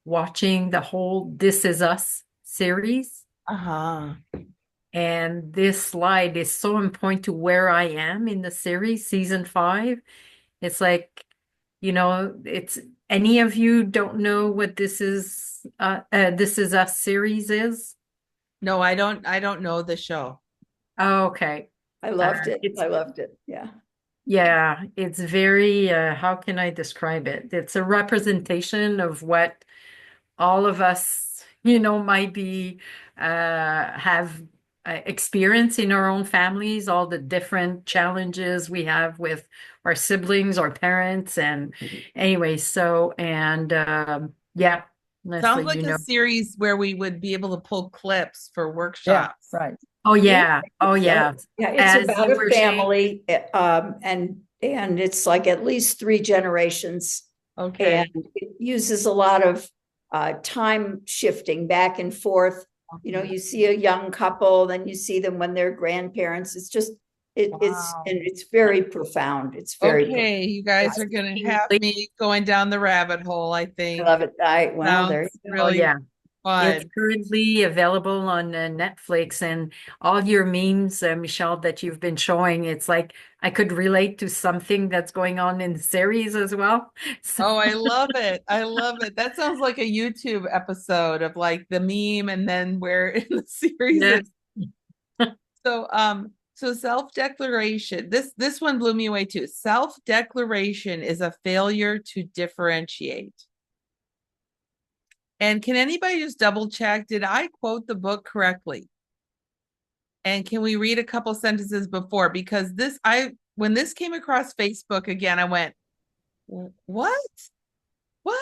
watching the whole This Is Us series.
Uh-huh.
And this slide is so on point to where I am in the series, season 5. It's like, it's any of you don't know what This Is Us series is?
No, I don't know the show.
Oh, okay.
I loved it.
It's
I loved it. Yeah.
Yeah, it's very, how can I describe it? It's a representation of what all of us, might be, have experience in our own families, all the different challenges we have with our siblings, our parents, and anyway, yeah,
Sounds
Leslie,
like a series where we would be able to pull clips for
Yeah,
workshops.
right.
Oh
Yeah.
yeah, oh yeah.
Yeah, it's
As
about
you
a
were saying,
family, and it's like at least 3 generations,
Okay.
and it uses a lot of time shifting back and forth. You know, you see a young couple, then you see them when they're grandparents. It's just
Wow.
and it's very profound. It's very profound.
Okay, you guys are gonna have me going down the rabbit hole, I
I
think.
love it. Well, there
Sounds
you go.
oh
really
yeah. It's
fun.
currently available on Netflix, and all your memes, Michelle, that you've been showing. It's like I could relate to something that's going on in the series as well. So,
Oh, I love it. I love it. That sounds like a YouTube episode of like the meme and then where in the series
yeah.
it. So self-declaration. This one blew me away too. Self-declaration is a failure to differentiate. And can anybody just double check? Did I quote the book correctly? And can we read a couple sentences before? Because when this came across Facebook again, I went, what? What?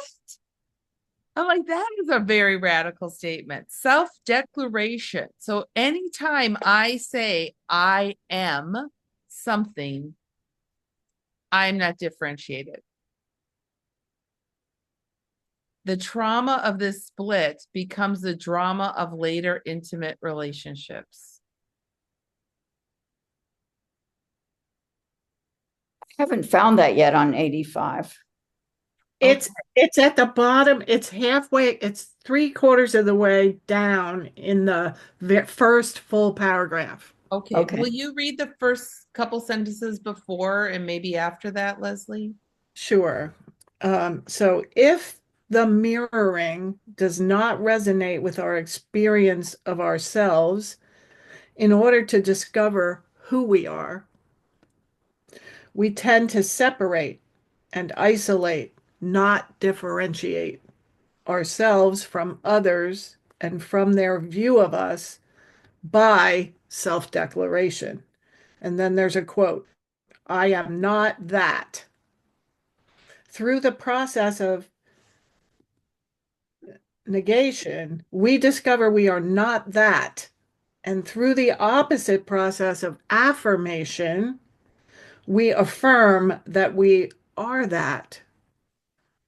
I'm like, that is a very radical statement. Self-declaration. So anytime I say I am something, I'm not differentiated. The trauma of this split becomes the drama of later intimate relationships.
I haven't found that yet on 85.
It's at the bottom. It's halfway. It's 3/4 of the way down in the first full paragraph.
Okay.
Okay.
Will you read the first couple sentences before and maybe after that, Leslie?
Sure. So if the mirroring does not resonate with our experience of ourselves, in order to discover who we are, we tend to separate and isolate, not differentiate ourselves from others and from their view of us by self-declaration. And then there's a quote, I am not that. Through the process of negation, we discover we are not that. And through the opposite process of affirmation, we affirm that we are that.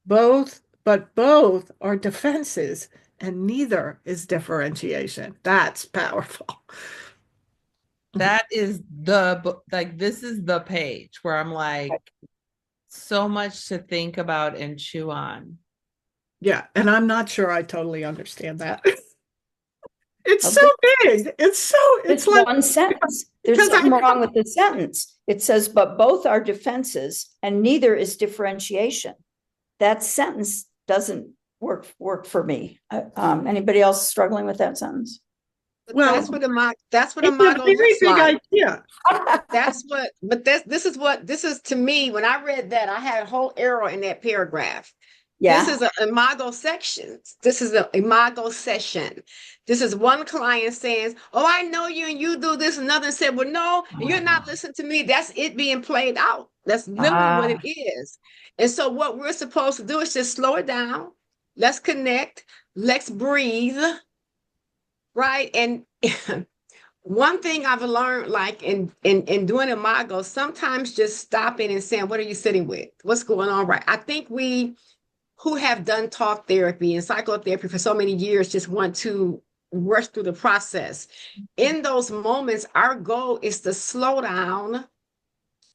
Both are defenses, and neither is differentiation. That's powerful.
That is like, this is the page where I'm like, so much to think about and chew on.
Yeah, and I'm not sure I totally understand that. It's so
Okay.
big. It's
It's
like,
one sentence. There's
because
something wrong with the sentence. It says, but both are defenses and neither is differentiation. That sentence doesn't work for me. Anybody else struggling with that sentence?
But
well,
that's what a
it's a
model
very
looks
big
like.
idea.
This is to me, when I read that, I had a whole arrow in that paragraph. This
Yeah.
is a imago section. This is an imago session. This is one client saying, "Oh, I know you, and you do this." Another said, "Well, no, and you're not listening to me." That's it being played out. That's literally what it is. And so, what we're supposed to do is just slow it down. Let's connect. Let's breathe. Right. And one thing I've learned, like in doing imago, sometimes just stopping and saying, "What are you sitting with? What's going on?" Right. I think we who have done talk therapy and psychotherapy for so many years just want to rush through the process. In those moments, our goal is to slow down,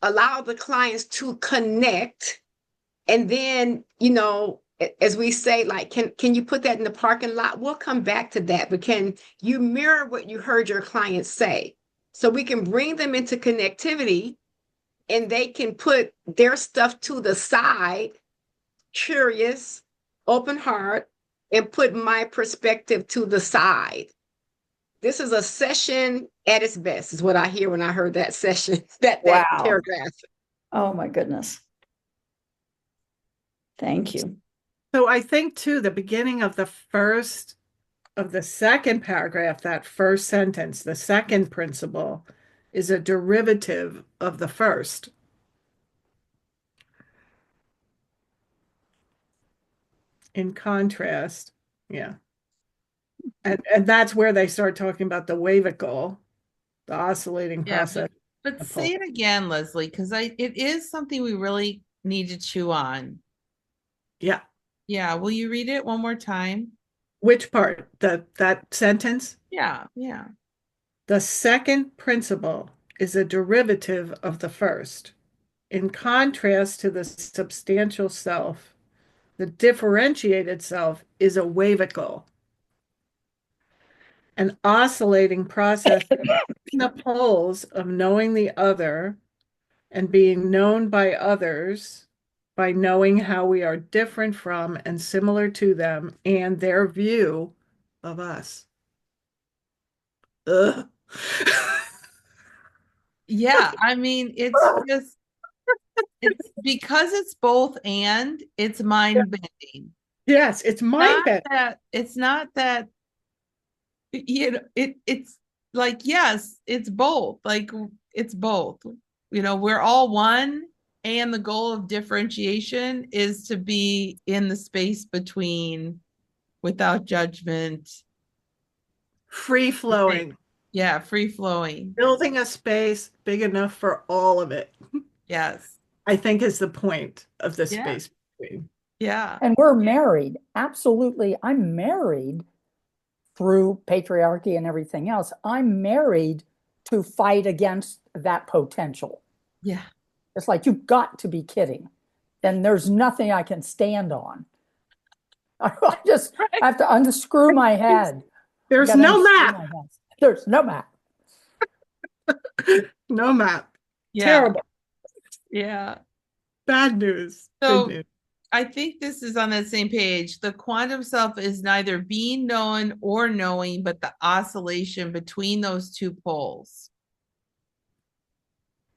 allow the clients to connect, and then, as we say, like, can you put that in the parking lot? We'll come back to that, but can you mirror what you heard your clients say? So we can bring them into connectivity and they can put their stuff to the side, curious, open heart, and put my perspective to the side. This is a session at its best, is what I hear when I heard that session, that
Wow.
paragraph.
Oh my goodness. Thank you.
So I think too, the beginning of the second paragraph, that first sentence, the second principle is a derivative of the first. In contrast, yeah. And that's where they start talking about the wavicle, the oscillating
Yeah,
process.
but say it again, Leslie, because it is something we really need to chew on.
Yeah.
Yeah, will you read it one more time?
Which part? That sentence?
Yeah, yeah.
The second principle is a derivative of the first. In contrast to the substantial self, the differentiated self is a wavicle, an oscillating process in the poles of knowing the other and being known by others by knowing how we are different from and similar to them and their view of us. Ugh.
Yeah, I mean, it's because it's both and it's mind bending.
Yes, it's mind bending.
It's not that it's like, yes, it's both. Like, it's both. We're all one, and the goal of differentiation is to be in the space between, without judgment.
Free flowing.
Yeah, free flowing.
Building a space big enough for all of it.
Yes.
I think is the point of the
Yeah.
space between.
Yeah.
And we're married. Absolutely. I'm married through patriarchy and everything else. I'm married to fight against that potential.
Yeah.
It's like, you've got to be kidding. And there's nothing I can stand on. I just have to unscrew my head.
There's no map.
There's no map.
No map.
Yeah.
Terrible.
Yeah.
Bad news.
So
Good news.
I think this is on that same page. The quantum self is neither being known or knowing, but the oscillation between those two poles.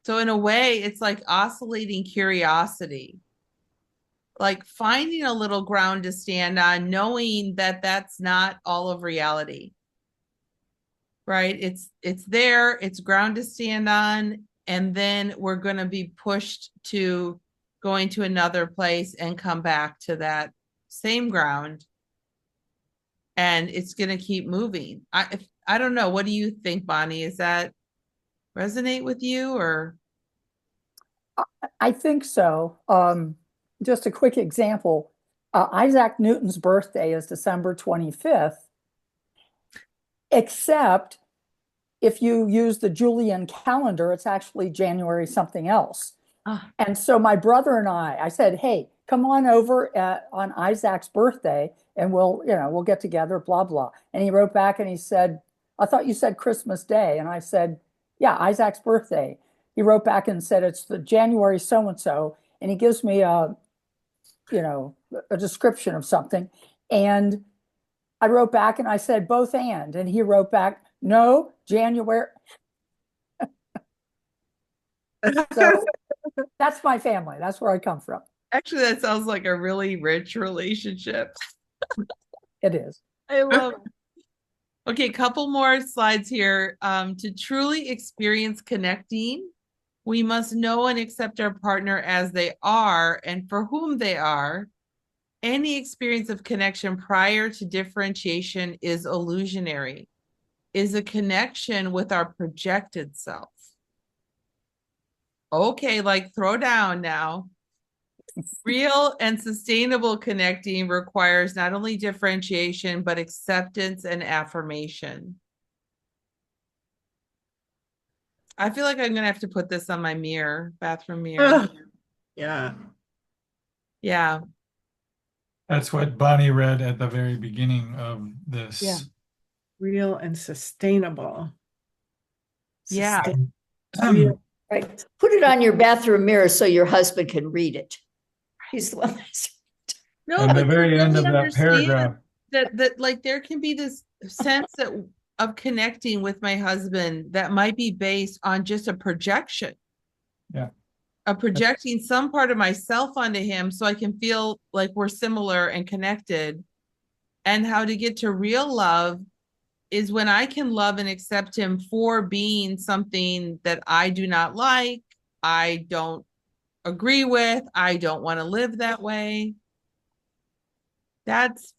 So in a way, it's like oscillating curiosity, like finding a little ground to stand on, knowing that that's not all of reality. Right? It's there, it's ground to stand on, and then we're going to be pushed to going to another place and come back to that same ground, and it's going to keep moving. I don't know, what do you think, Bonnie? Is that resonate with you? Or
I think so. Just a quick example. Isaac Newton's birthday is December 25th, except if you use the Julian calendar, it's actually January something else. And so my brother and I said, hey, come on over on Isaac's birthday and we'll get together, blah, blah. And he wrote back and he said, I thought you said Christmas Day. And I said, yeah, Isaac's birthday. He wrote back and said, it's the January so-and-so. And he gives me a description of something. And I wrote back and I said, both and he wrote back, no, January. So that's my family. That's where I come from.
Actually, that sounds like a really rich relationship.
It is.
I love it. Okay, couple more slides here. To truly experience connecting, we must know and accept our partner as they are and for whom they are. Any experience of connection prior to differentiation is illusionary, is a connection with our projected self. Okay, like throw down now. Real and sustainable connecting requires not only differentiation, but acceptance and affirmation. I feel like I'm going to have to put this on my mirror, bathroom mirror.
Yeah.
Yeah.
That's what Bonnie read at the very beginning of this.
Yeah.
Real and sustainable.
Yeah.
Real.
Right. Put it on your bathroom mirror so your husband can read it. He's the one that's.
No,
And the
but
very
you
end of
really
that
understand
paragraph.
that like there can be this sense of connecting with my husband that might be based on just a projection.
Yeah.
Of projecting some part of myself onto him so I can feel like we're similar and connected. And how to get to real love is when I can love and accept him for being something that I do not like, I don't agree with, I don't want to live that way. That's,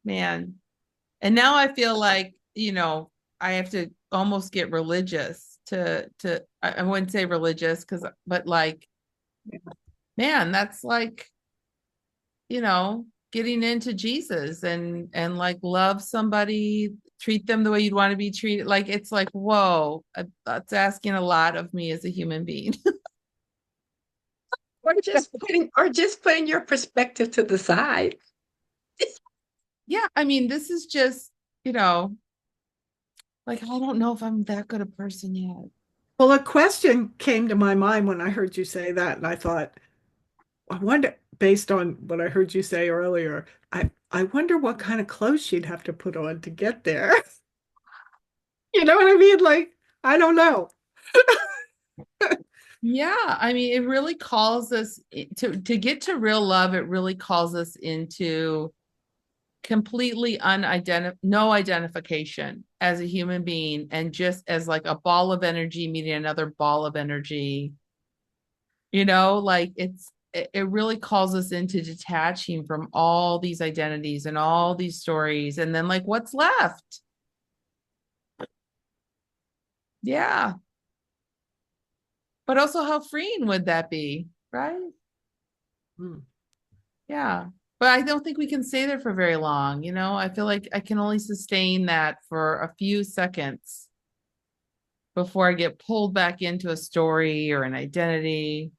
man. And now I feel like, I have to almost get religious I wouldn't say religious but like, man, that's like, getting into Jesus and like love somebody, treat them the way you'd want to be treated. Like, it's like, whoa, that's asking a lot of me as a human being.
Or just putting your perspective to the side.
Yeah, I mean, this is just, like, I don't know if I'm that good a person yet.
Well, a question came to my mind when I heard you say that, and I thought, I wonder, based on what I heard you say earlier, I wonder what kind of clothes she'd have to put on to get there. You know what I mean? Like, I don't know.
Yeah, I mean, it really calls us to get to real love. It really calls us into completely no identification as a human being, and just as like a ball of energy meeting another ball of energy. Like it really calls us into detaching from all these identities and all these stories, and then like what's left. Yeah. But also, how freeing would that be, right? Yeah. But I don't think we can stay there for very long. I feel like I can only sustain that for a few seconds before I get pulled back into a story or an identity.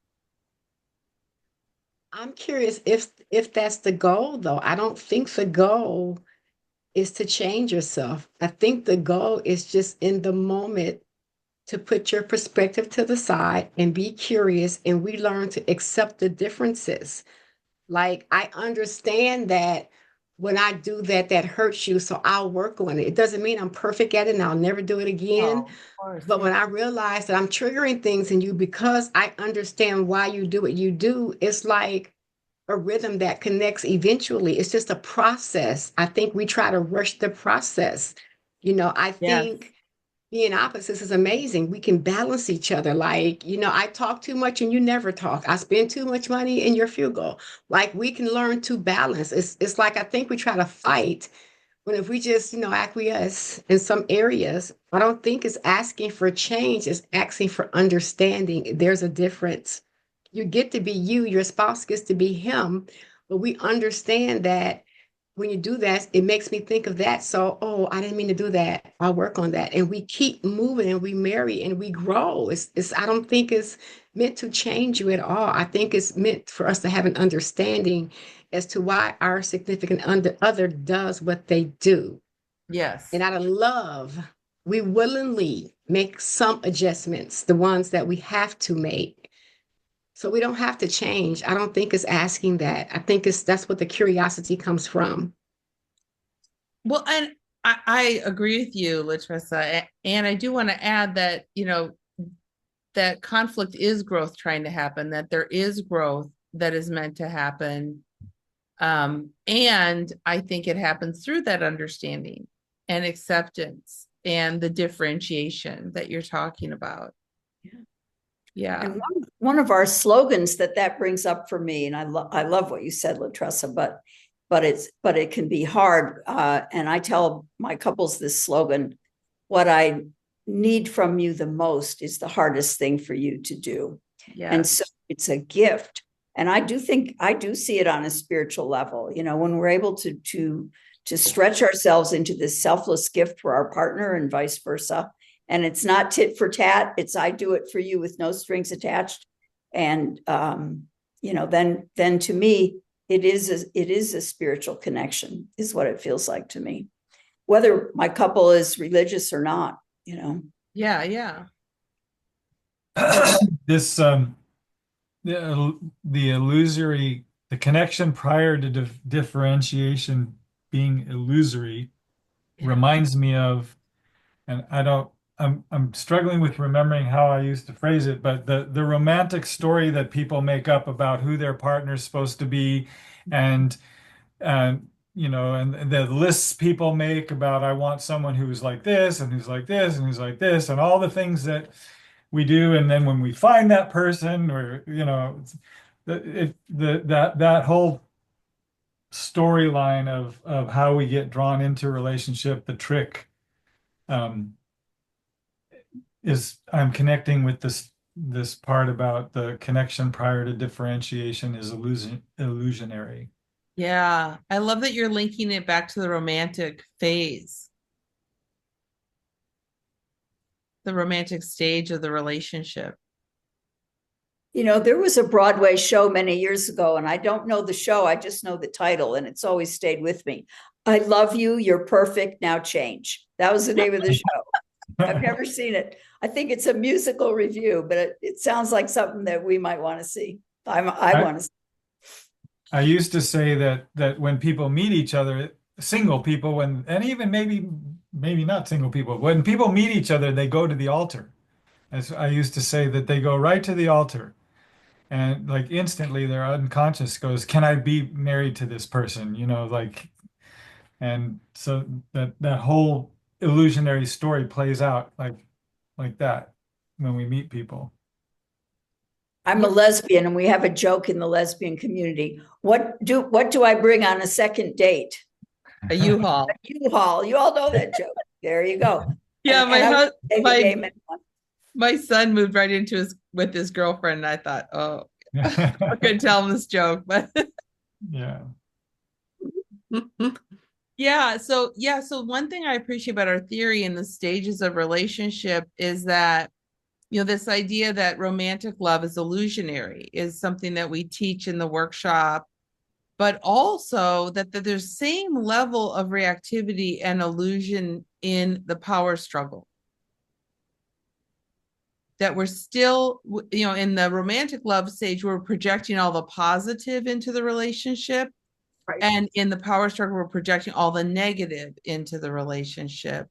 I'm curious if that's the goal, though. I don't think the goal is to change yourself. I think the goal is just in the moment to put your perspective to the side and be curious, and we learn to accept the differences. Like, I understand that when I do that, that hurts you, so I'll work on it. It doesn't mean I'm perfect at it and I'll never do it again.
Of course,
But
yeah.
when I realize that I'm triggering things in you because I understand why you do what you do, it's like a rhythm that connects eventually. It's just a process. I think we try to rush the process. I
Yes.
think being opposites is amazing. We can balance each other. Like, I talk too much and you never talk. I spend too much money and you're frugal. Like, we can learn to balance. It's like I think we try to fight when if we just, acquiesce in some areas, I don't think it's asking for change, it's asking for understanding. There's a difference. You get to be you, your spouse gets to be him, but we understand that when you do that, it makes me think of that. So, oh, I didn't mean to do that. I'll work on that. And we keep moving and we marry and we grow. I don't think meant to change you at all. I think it's meant for us to have an understanding as to why our significant other does what they do.
Yes.
And out of love, we willingly make some adjustments, the ones that we have to make. So we don't have to change. I don't think it's asking that. I think that's what the curiosity comes from.
Well, and I agree with you, Latressa. And I do want to add that, that conflict is growth trying to happen, that there is growth that is meant to happen. And I think it happens through that understanding and acceptance and the differentiation that you're talking about. Yeah.
And one of our slogans that brings up for me, and I love what you said, Latressa, but it can be hard. And I tell my couples this slogan: what I need from you the most is the hardest thing for you to do.
Yeah.
And so it's a gift. And I do see it on a spiritual level, when we're able to stretch ourselves into this selfless gift for our partner and vice versa. And it's not tit for tat. It's I do it for you with no strings attached. And then to me, it is a spiritual connection, is what it feels like to me, whether my couple is religious or not.
Yeah.
This the illusory, the connection prior to differentiation being illusory reminds me of, and I'm struggling with remembering how I used to phrase it, but the romantic story that people make up about who their partner's supposed to be, and and and the lists people make about, I want someone who's like this and who's like this and who's like this, and all the things that we do, and then when we find that person, or that whole storyline of how we get drawn into a relationship, the trick, is I'm connecting with this part about the connection prior to differentiation is illusionary.
Yeah. I love that you're linking it back to the romantic phase, the romantic stage of the relationship.
There was a Broadway show many years ago, and I don't know the show. I just know the title, and it's always stayed with me. I love you. You're perfect. Now change. That was the name of the show. I've never seen it. I think it's a musical review, but it sounds like something that we might want to see. I want to see.
I used to say that when people meet each other, single people, and even maybe not single people, when people meet each other, they go to the altar. As I used to say, that they go right to the altar, and like instantly their unconscious goes, "Can I be married to this person?" And so that whole illusionary story plays out like that when we meet people.
I'm a lesbian, and we have a joke in the lesbian community. What do I bring on a second date?
A U-Haul.
A U-Haul. You all know that joke. There you go.
Yeah,
And
my son moved right into with his girlfriend, and I thought, oh, I couldn't tell him this joke, but
Yeah.
yeah. So one thing I appreciate about our theory in the stages of relationship is that, this idea that romantic love is illusionary is something that we teach in the workshop, but also that there's same level of reactivity and illusion in the power struggle. That we're still, in the romantic love stage, we're projecting all the positive into the relationship. Right. And in the power struggle, we're projecting all the negative into the relationship.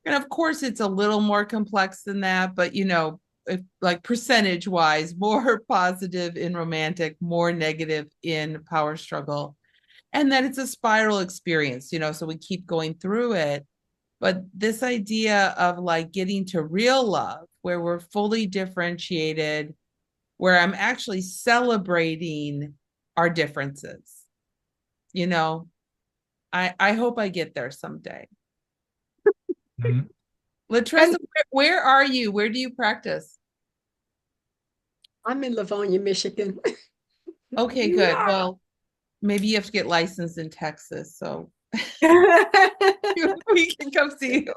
And of course, it's a little more complex than that, but, if, like percentage wise, more positive in romantic, more negative in power struggle. And then it's a spiral experience, so we keep going through it. But this idea of like getting to real love, where we're fully differentiated, where I'm actually celebrating our differences, I hope I get there someday.
Mhm.
Latressa, where are you? Where do you practice?
I'm in Livonia, Michigan.
Okay, good. Well, maybe you have to get licensed in Texas, so we can come see you.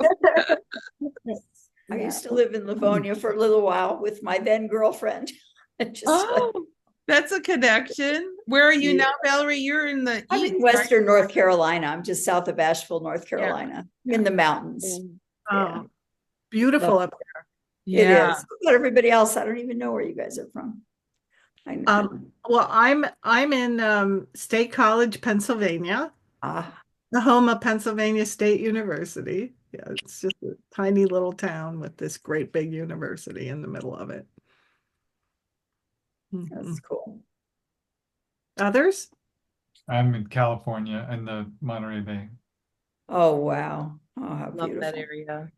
I used to live in Livonia for a little while with my then girlfriend. Just like,
Oh, that's a connection. Where are you
Yeah.
now, Valerie? You're in the
I'm
east,
in
right?
Western North Carolina. I'm just south of Asheville, North
Yeah.
Carolina, in the mountains. Yeah.
Oh, beautiful up
It
Yeah.
is. But everybody else, I don't even know where you guys are from. I know.
there. Well, I'm in State College, Pennsylvania,
Ah,
the home of Pennsylvania State University. Yeah, it's just a tiny little town with this great big university in the middle of it.
that's cool.
Others?
I'm in California in the Monterey Bay.
Oh, wow. Oh, how
Love that
beautiful.
area.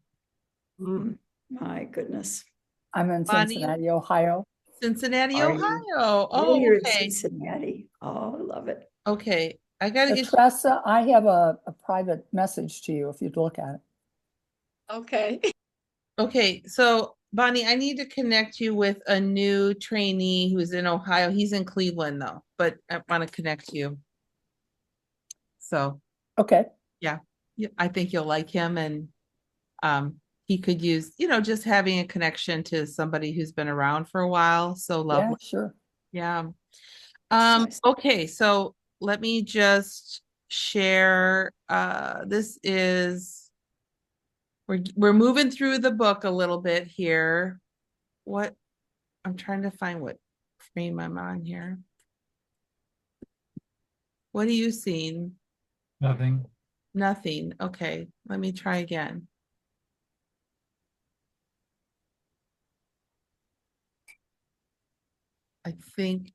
Mm.
My goodness.
I'm in
Bonnie?
Cincinnati, Ohio.
Cincinnati,
Are you?
Ohio.
Oh,
Oh,
you're in
okay.
Cincinnati. Oh, I love it.
Okay. I gotta get
Tressa, I have a private message to you if you'd look at it.
Okay.
Okay, so Bonnie, I need to connect you with a new trainee who's in Ohio. He's in Cleveland though, but I want to connect you. So
Okay,
yeah, I think you'll like him, and he could use, just having a connection to somebody who's been around for a while. So
yeah,
lovely.
sure.
Yeah.
That's nice.
Okay, so let me just share. This is we're moving through the book a little bit here. What I'm trying to find what frame I'm on here. What are you seeing?
Nothing.
Nothing. Okay, let me try again. I think.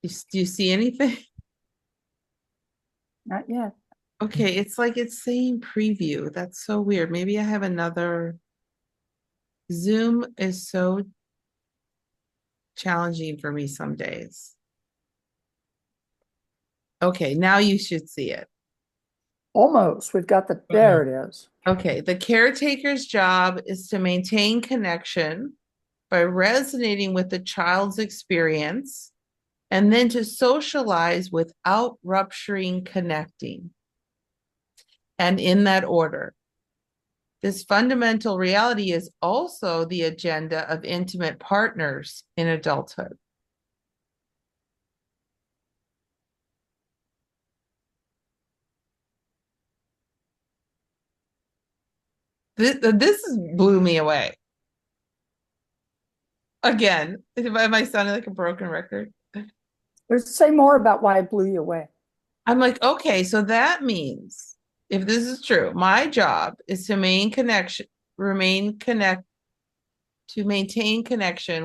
Do you see anything?
Not yet.
Okay, it's like it's saying preview. That's so weird. Maybe I have another. Zoom is so challenging for me some days. Okay, now you should see it.
Almost. We've got there it is.
Okay, the caretaker's job is to maintain connection by resonating with the child's experience and then to socialize without rupturing connecting. And in that order. This fundamental reality is also the agenda of intimate partners in adulthood. This blew me away. Again, am I sounding like a broken record?
Say more about why it blew you away.
I'm like, okay, so that means if this is true, my job is to maintain connection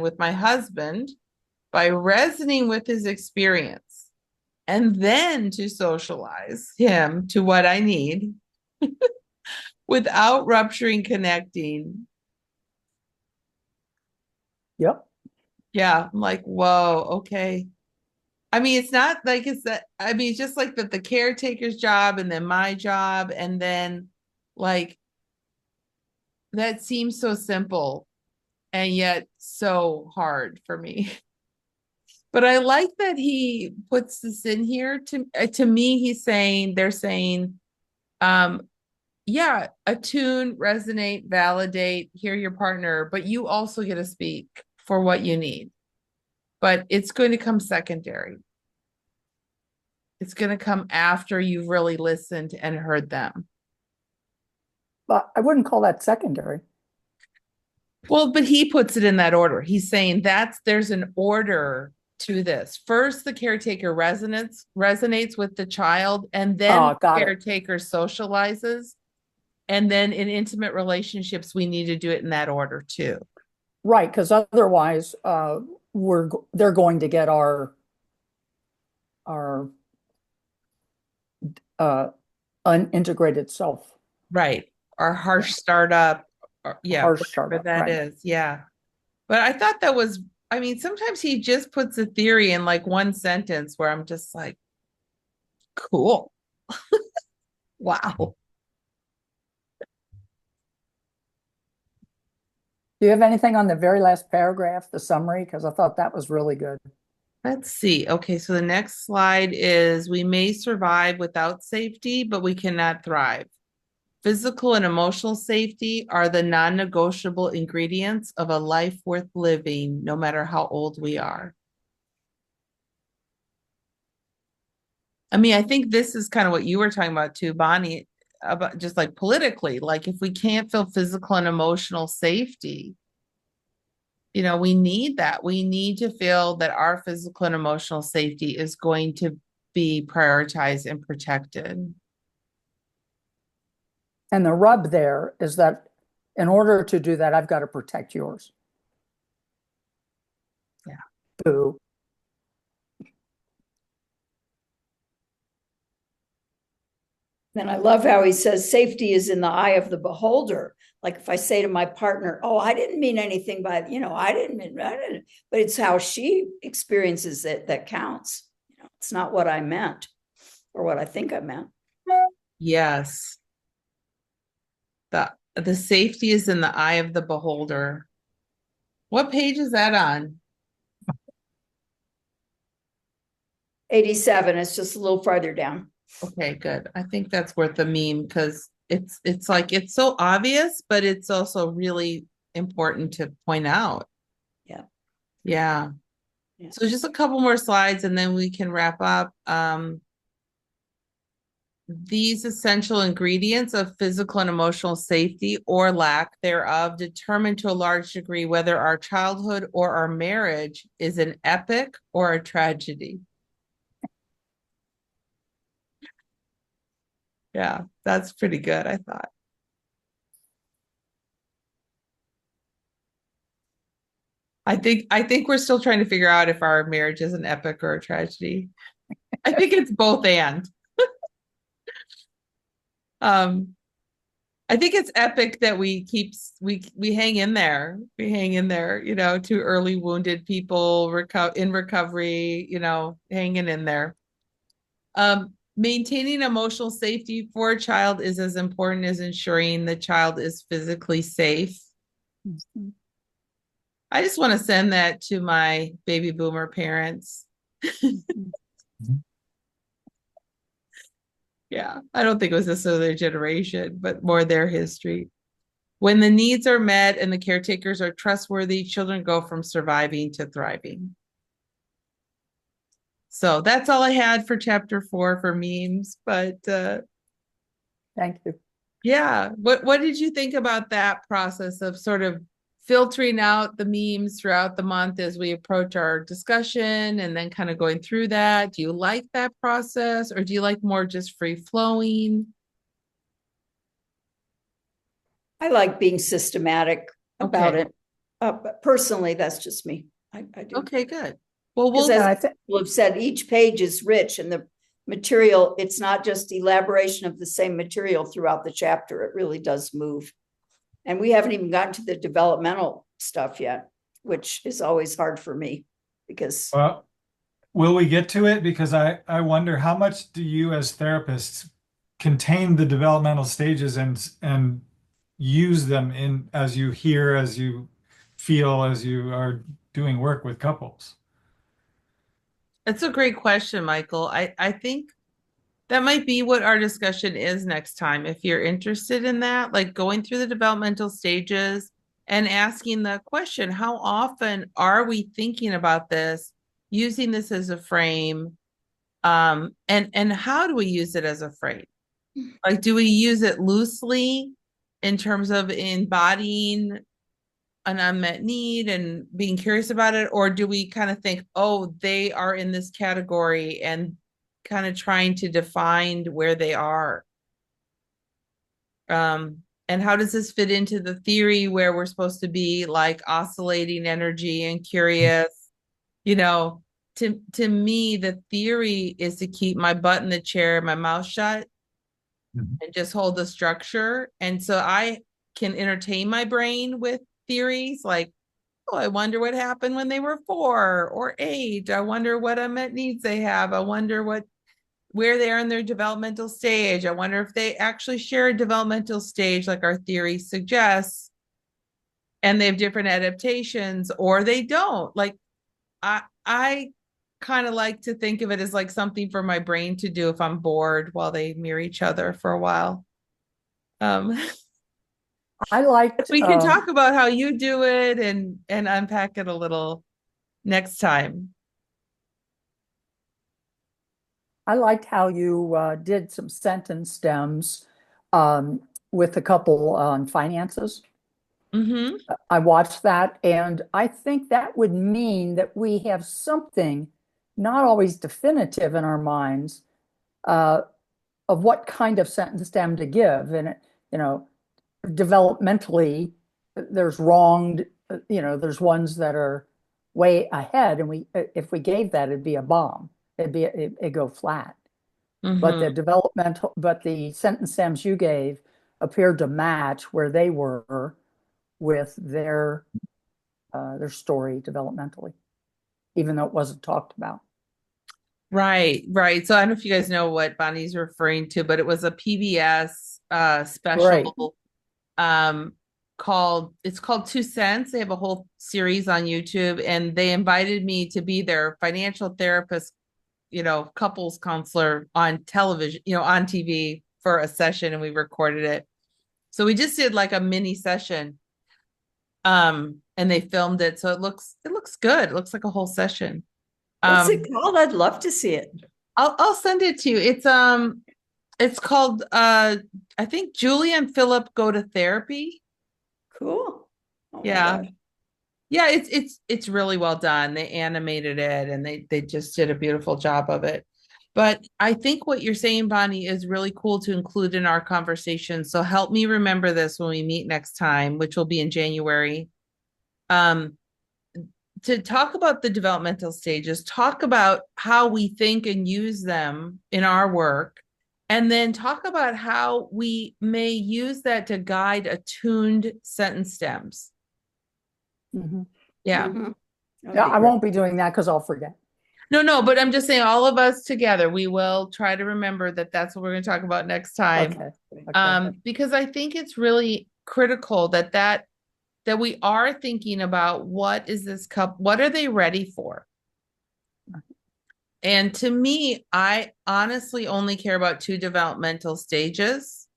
with my husband by resonating with his experience and then to socialize him to what I need without rupturing connecting.
Yep.
Yeah, I'm like, whoa, okay. I mean, it's not like it's that, I mean, it's just like the caretaker's job and then my job, and then like that seems so simple and yet so hard for me. But I like that he puts this in here. To me, they're saying, yeah, attune, resonate, validate, hear your partner, but you also get to speak for what you need. But it's going to come secondary. It's going to come after you've really listened and heard them.
But I wouldn't call that secondary.
Well, but he puts it in that order. He's saying there's an order to this. First, the caretaker resonates with the child, and then the caretaker socializes. And then in intimate relationships, we need to do it in that order too.
Right, because otherwise, they're going to get our unintegrated self.
Right. Our harsh startup.
Harsh startup.
That is. Yeah. But I thought that was, I mean, sometimes he just puts a theory in like one sentence where I'm just like, cool. Wow.
Do you have anything on the very last paragraph, the summary? Because I thought that was really good.
Let's see. Okay, so the next slide is we may survive without safety, but we cannot thrive. physical and emotional safety are the non-negotiable ingredients of a life worth living, no matter how old we are. I mean, I think this is kind of what you were talking about too, Bonnie, about just like politically, like if we can't feel physical and emotional safety, we need that. We need to feel that our physical and emotional safety is going to be prioritized and protected.
And the rub there is that in order to do that, I've got to protect yours.
Yeah.
Boo.
And I love how he says safety is in the eye of the beholder. Like if I say to my partner, oh, I didn't mean anything by, I didn't, but it's how she experiences it that counts. It's not what I meant or what I think I meant.
Yes. The safety is in the eye of the beholder. What page is that on?
87. It's just a little farther down.
Okay, good. I think that's worth a meme because it's like it's so obvious, but it's also really important to point out.
Yeah.
Yeah. So just a couple more slides and then we can wrap up. These essential ingredients of physical and emotional safety or lack thereof determine to a large degree whether our childhood or our marriage is an epic or a tragedy. Yeah, that's pretty good, I thought. I think we're still trying to figure out if our marriage is an epic or a tragedy. I think it's both and. I think it's epic that we hang in there. We hang in there, to early wounded people in recovery, hanging in there. Maintaining emotional safety for a child is as important as ensuring the child is physically safe.
Mm-hmm.
I just want to send that to my baby boomer parents. Yeah, I don't think it was necessarily their generation, but more their history. When the needs are met and the caretakers are trustworthy, children go from surviving to thriving. So that's all I had for chapter 4 for memes, but
Thank you.
yeah, what did you think about that process of sort of filtering out the memes throughout the month as we approach our discussion and then kind of going through that? Do you like that process or do you like more just free flowing?
I like being systematic about
Okay.
it. But personally, that's just me. I do.
Okay, good. Well,
Because
we'll
as people have said, each page is rich and the material, it's not just elaboration of the same material throughout the chapter. It really does move. And we haven't even gotten to the developmental stuff yet, which is always hard for me because
Well, will we get to it? Because I wonder how much do you as therapists contain the developmental stages and use them in as you hear, as you feel, as you are doing work with couples?
It's a great question, Michael. I think that might be what our discussion is next time. If you're interested in that, like going through the developmental stages and asking the question, how often are we thinking about this, using this as a frame? And how do we use it as a frame? Like, do we use it loosely in terms of embodying an unmet need and being curious about it? Or do we kind of think, oh, they are in this category and kind of trying to define where they are? And how does this fit into the theory where we're supposed to be like oscillating energy and curious? You know, to me, the theory is to keep my butt in the chair, my mouth shut, and just hold the structure. And so I can entertain my brain with theories like, oh, I wonder what happened when they were 4 or 8. I wonder what unmet needs they have. I wonder where they are in their developmental stage. I wonder if they actually share a developmental stage like our theory suggests, and they have different adaptations, or they don't. Like I kind of like to think of it as like something for my brain to do if I'm bored while they mirror each other for a while. Um,
I liked,
we can talk about how you do it and unpack it a little next time.
I liked how you did some sentence stems um, with a couple on finances.
Mm-hmm.
I watched that, and I think that would mean that we have something not always definitive in our minds uh, of what kind of sentence stem to give. And, you know, developmentally, there's wronged, there's ones that are way ahead, and if we gave that, it'd be a bomb. It'd go flat. But
Mm-hmm.
the sentence stems you gave appeared to match where they were with their story developmentally, even though it wasn't talked about.
Right, right. So I don't know if you guys know what Bonnie's referring to, but it was a PBS
Right.
special it's called 2 Cents. They have a whole series on YouTube, and they invited me to be their financial therapist, couples counselor on television, on TV for a session, and we recorded it. So we just did like a mini session. And they filmed it, so it looks good. It looks like a whole session.
What's
Um
it called? I'd love to see it.
I'll send it to you. It's called I think Julie and Philip Go to Therapy.
Cool. Oh my
Yeah.
gosh.
Yeah, it's really well done. They animated it and they just did a beautiful job of it. But I think what you're saying, Bonnie, is really cool to include in our conversation. So help me remember this when we meet next time, which will be in January. Um, to talk about the developmental stages, talk about how we think and use them in our work, and then talk about how we may use that to guide attuned sentence stems.
Mhm.
Yeah.
Mhm.
Yeah,
That'd be
I
great.
won't be doing that because I'll forget.
No, but I'm just saying, all of us together, we will try to remember that that's what we're going to talk about next time.
Okay. Okay.
Because I think it's really critical that we are thinking about what is this cup, what are they ready for? And to me, I honestly only care about two developmental stages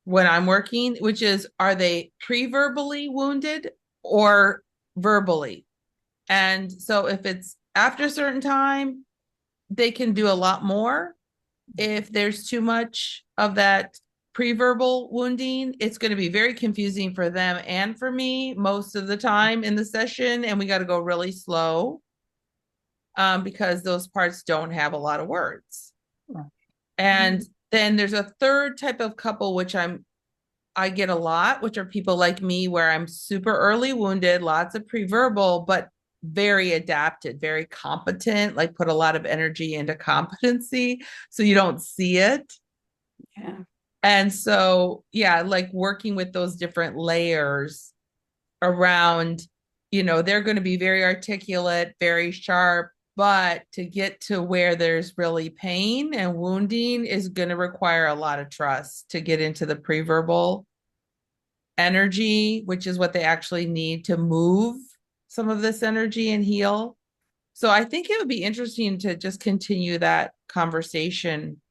when I'm working, which is, are they pre-verbally wounded or verbally? And so if it's after a certain time, they can do a lot more. If there's too much of that pre-verbal wounding, it's going to be very confusing for them and for me most of the time in the session, and we got to go really slow because those parts don't have a lot of words. And then there's a third type of couple, which I get a lot, which are people like me, where I'm super early wounded, lots of pre-verbal, but very adapted, very competent, like put a lot of energy into competency. So you don't see it.
Yeah.
And so, yeah, like working with those different layers around, they're going to be very articulate, very sharp, but to get to where there's really pain and wounding is going to require a lot of trust to get into the pre-verbal energy, which is what they actually need to move some of this energy and heal. So I think it would be interesting to just continue that conversation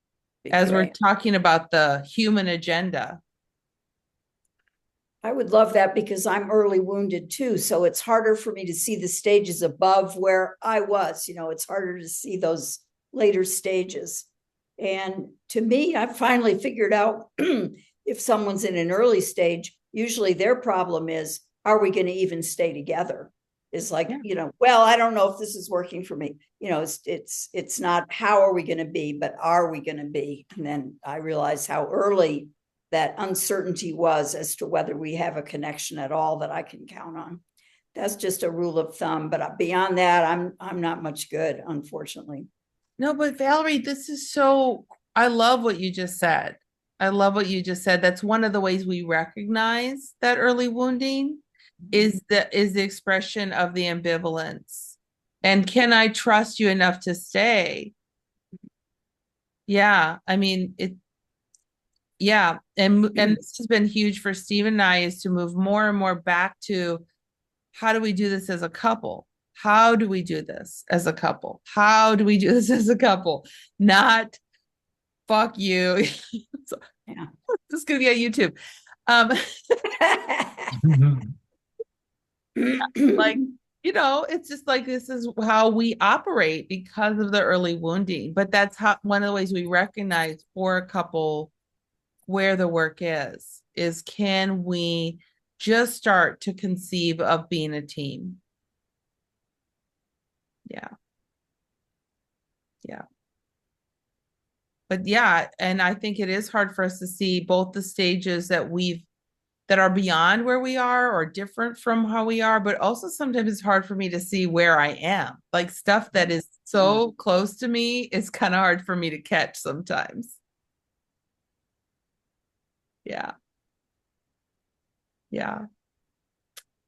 Be
as we're
great.
talking about the human agenda.
I would love that because I'm early wounded too. So it's harder for me to see the stages above where I was. It's harder to see those later stages. And to me, I've finally figured out if someone's in an early stage, usually their problem is, are we going to even stay together? Is like, well, I don't know if this is working for me. It's not how are we going to be, but are we going to be? And then I realize how early that uncertainty was as to whether we have a connection at all that I can count on. That's just a rule of thumb, but beyond that, I'm not much good, unfortunately.
No, but Valerie, I love what you just said. I love what you just said. That's one of the ways we recognize that early wounding is the expression of the ambivalence. And can I trust you enough to stay? Yeah, I mean yeah, and this has been huge for Steve and I, is to move more and more back to, how do we do this as a couple? How do we do this as a couple? How do we do this as a couple? Not fuck you. So,
Yeah.
this is gonna be on YouTube. Um, like, it's just like this is how we operate because of the early wounding. But that's how one of the ways we recognize for a couple where the work is can we just start to conceive of being a team? Yeah. Yeah. But yeah, and I think it is hard for us to see both the stages that are beyond where we are or different from how we are, but also sometimes it's hard for me to see where I am. Like stuff that is so close to me is kind of hard for me to catch sometimes. Yeah. Yeah.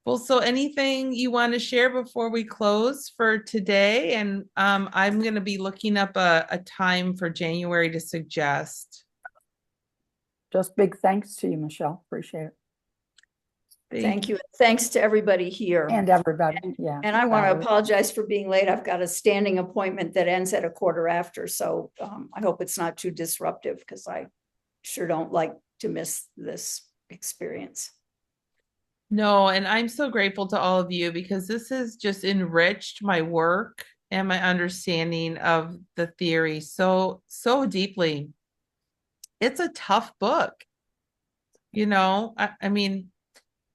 Well, so anything you want to share before we close for today? And I'm going to be looking up a time for January to suggest.
Just big thanks to you, Michelle. Appreciate it.
Thank you. Thanks to everybody here.
And everybody. Yeah.
And I want to apologize for being late. I've got a standing appointment that ends at 1:15. So I hope it's not too disruptive because I sure don't like to miss this experience.
No, and I'm so grateful to all of you because this has just enriched my work and my understanding of the theory so deeply. It's a tough book. I mean,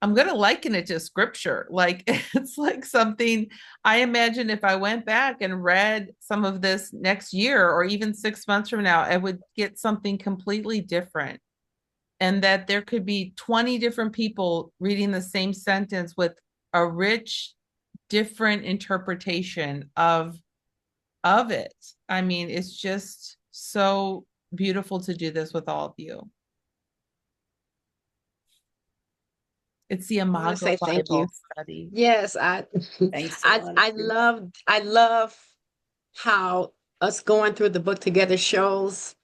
I'm going to liken it to scripture. Like it's like something I imagine if I went back and read some of this next year or even 6 months from now, I would get something completely different. And that there could be 20 different people reading the same sentence with a rich, different interpretation of it. I mean, it's just so beautiful to do this with all of you. It's the Imago
say thank
Bible
you.
study.
Yes,
Thanks.
I love how us going through the book together shows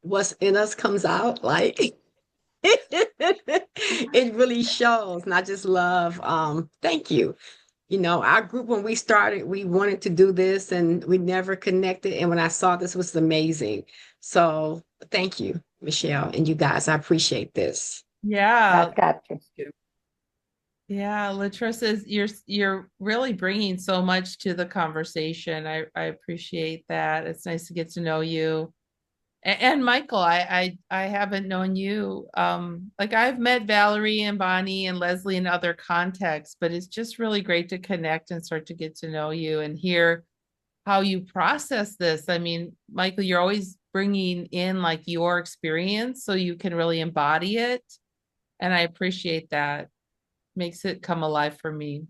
what's in us comes out. Like it really shows. And I just love thank you. Our group when we started, we wanted to do this and we never connected. And when I saw this was amazing. So thank you, Michelle, and you guys. I appreciate this.
Yeah.
Got you.
Yeah, Latrice, you're really bringing so much to the conversation. I appreciate that. It's nice to get to know you. And Michael, I haven't known you. Like I've met Valerie and Bonnie and Leslie in other contexts, but it's just really great to connect and start to get to know you and hear how you process this. I mean, Michael, you're always bringing in like your experience so you can really embody it. And I appreciate that. Makes it come alive for me.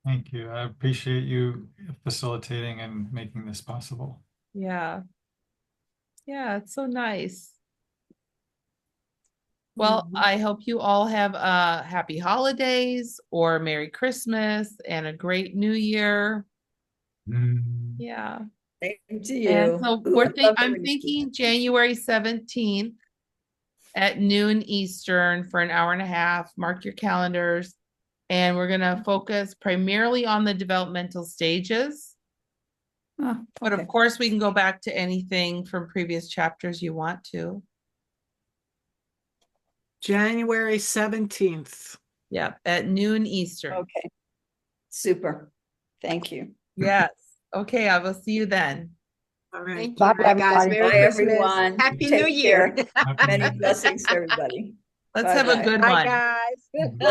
Thank you. I appreciate you facilitating and making this possible.
Yeah. Yeah, it's so nice. Well, I hope you all have happy holidays or Merry Christmas and a great New Year. Yeah.
Thank you.
And so I'm thinking January 17th at noon Eastern for an hour and a half. Mark your calendars. And we're going to focus primarily on the developmental stages. But of course, we can go back to anything from previous chapters you want to.
January 17th.
Yeah, at noon Eastern.
Okay. Super. Thank you.
Yes. Okay, I will see you then.
All right.
Thank
Bye,
you, guys.
everybody.
Merry
Bye,
Christmas.
everyone.
Happy
Take
New Year.
care. Many blessings to everybody.
Let's have a good
Bye,
one.
guys.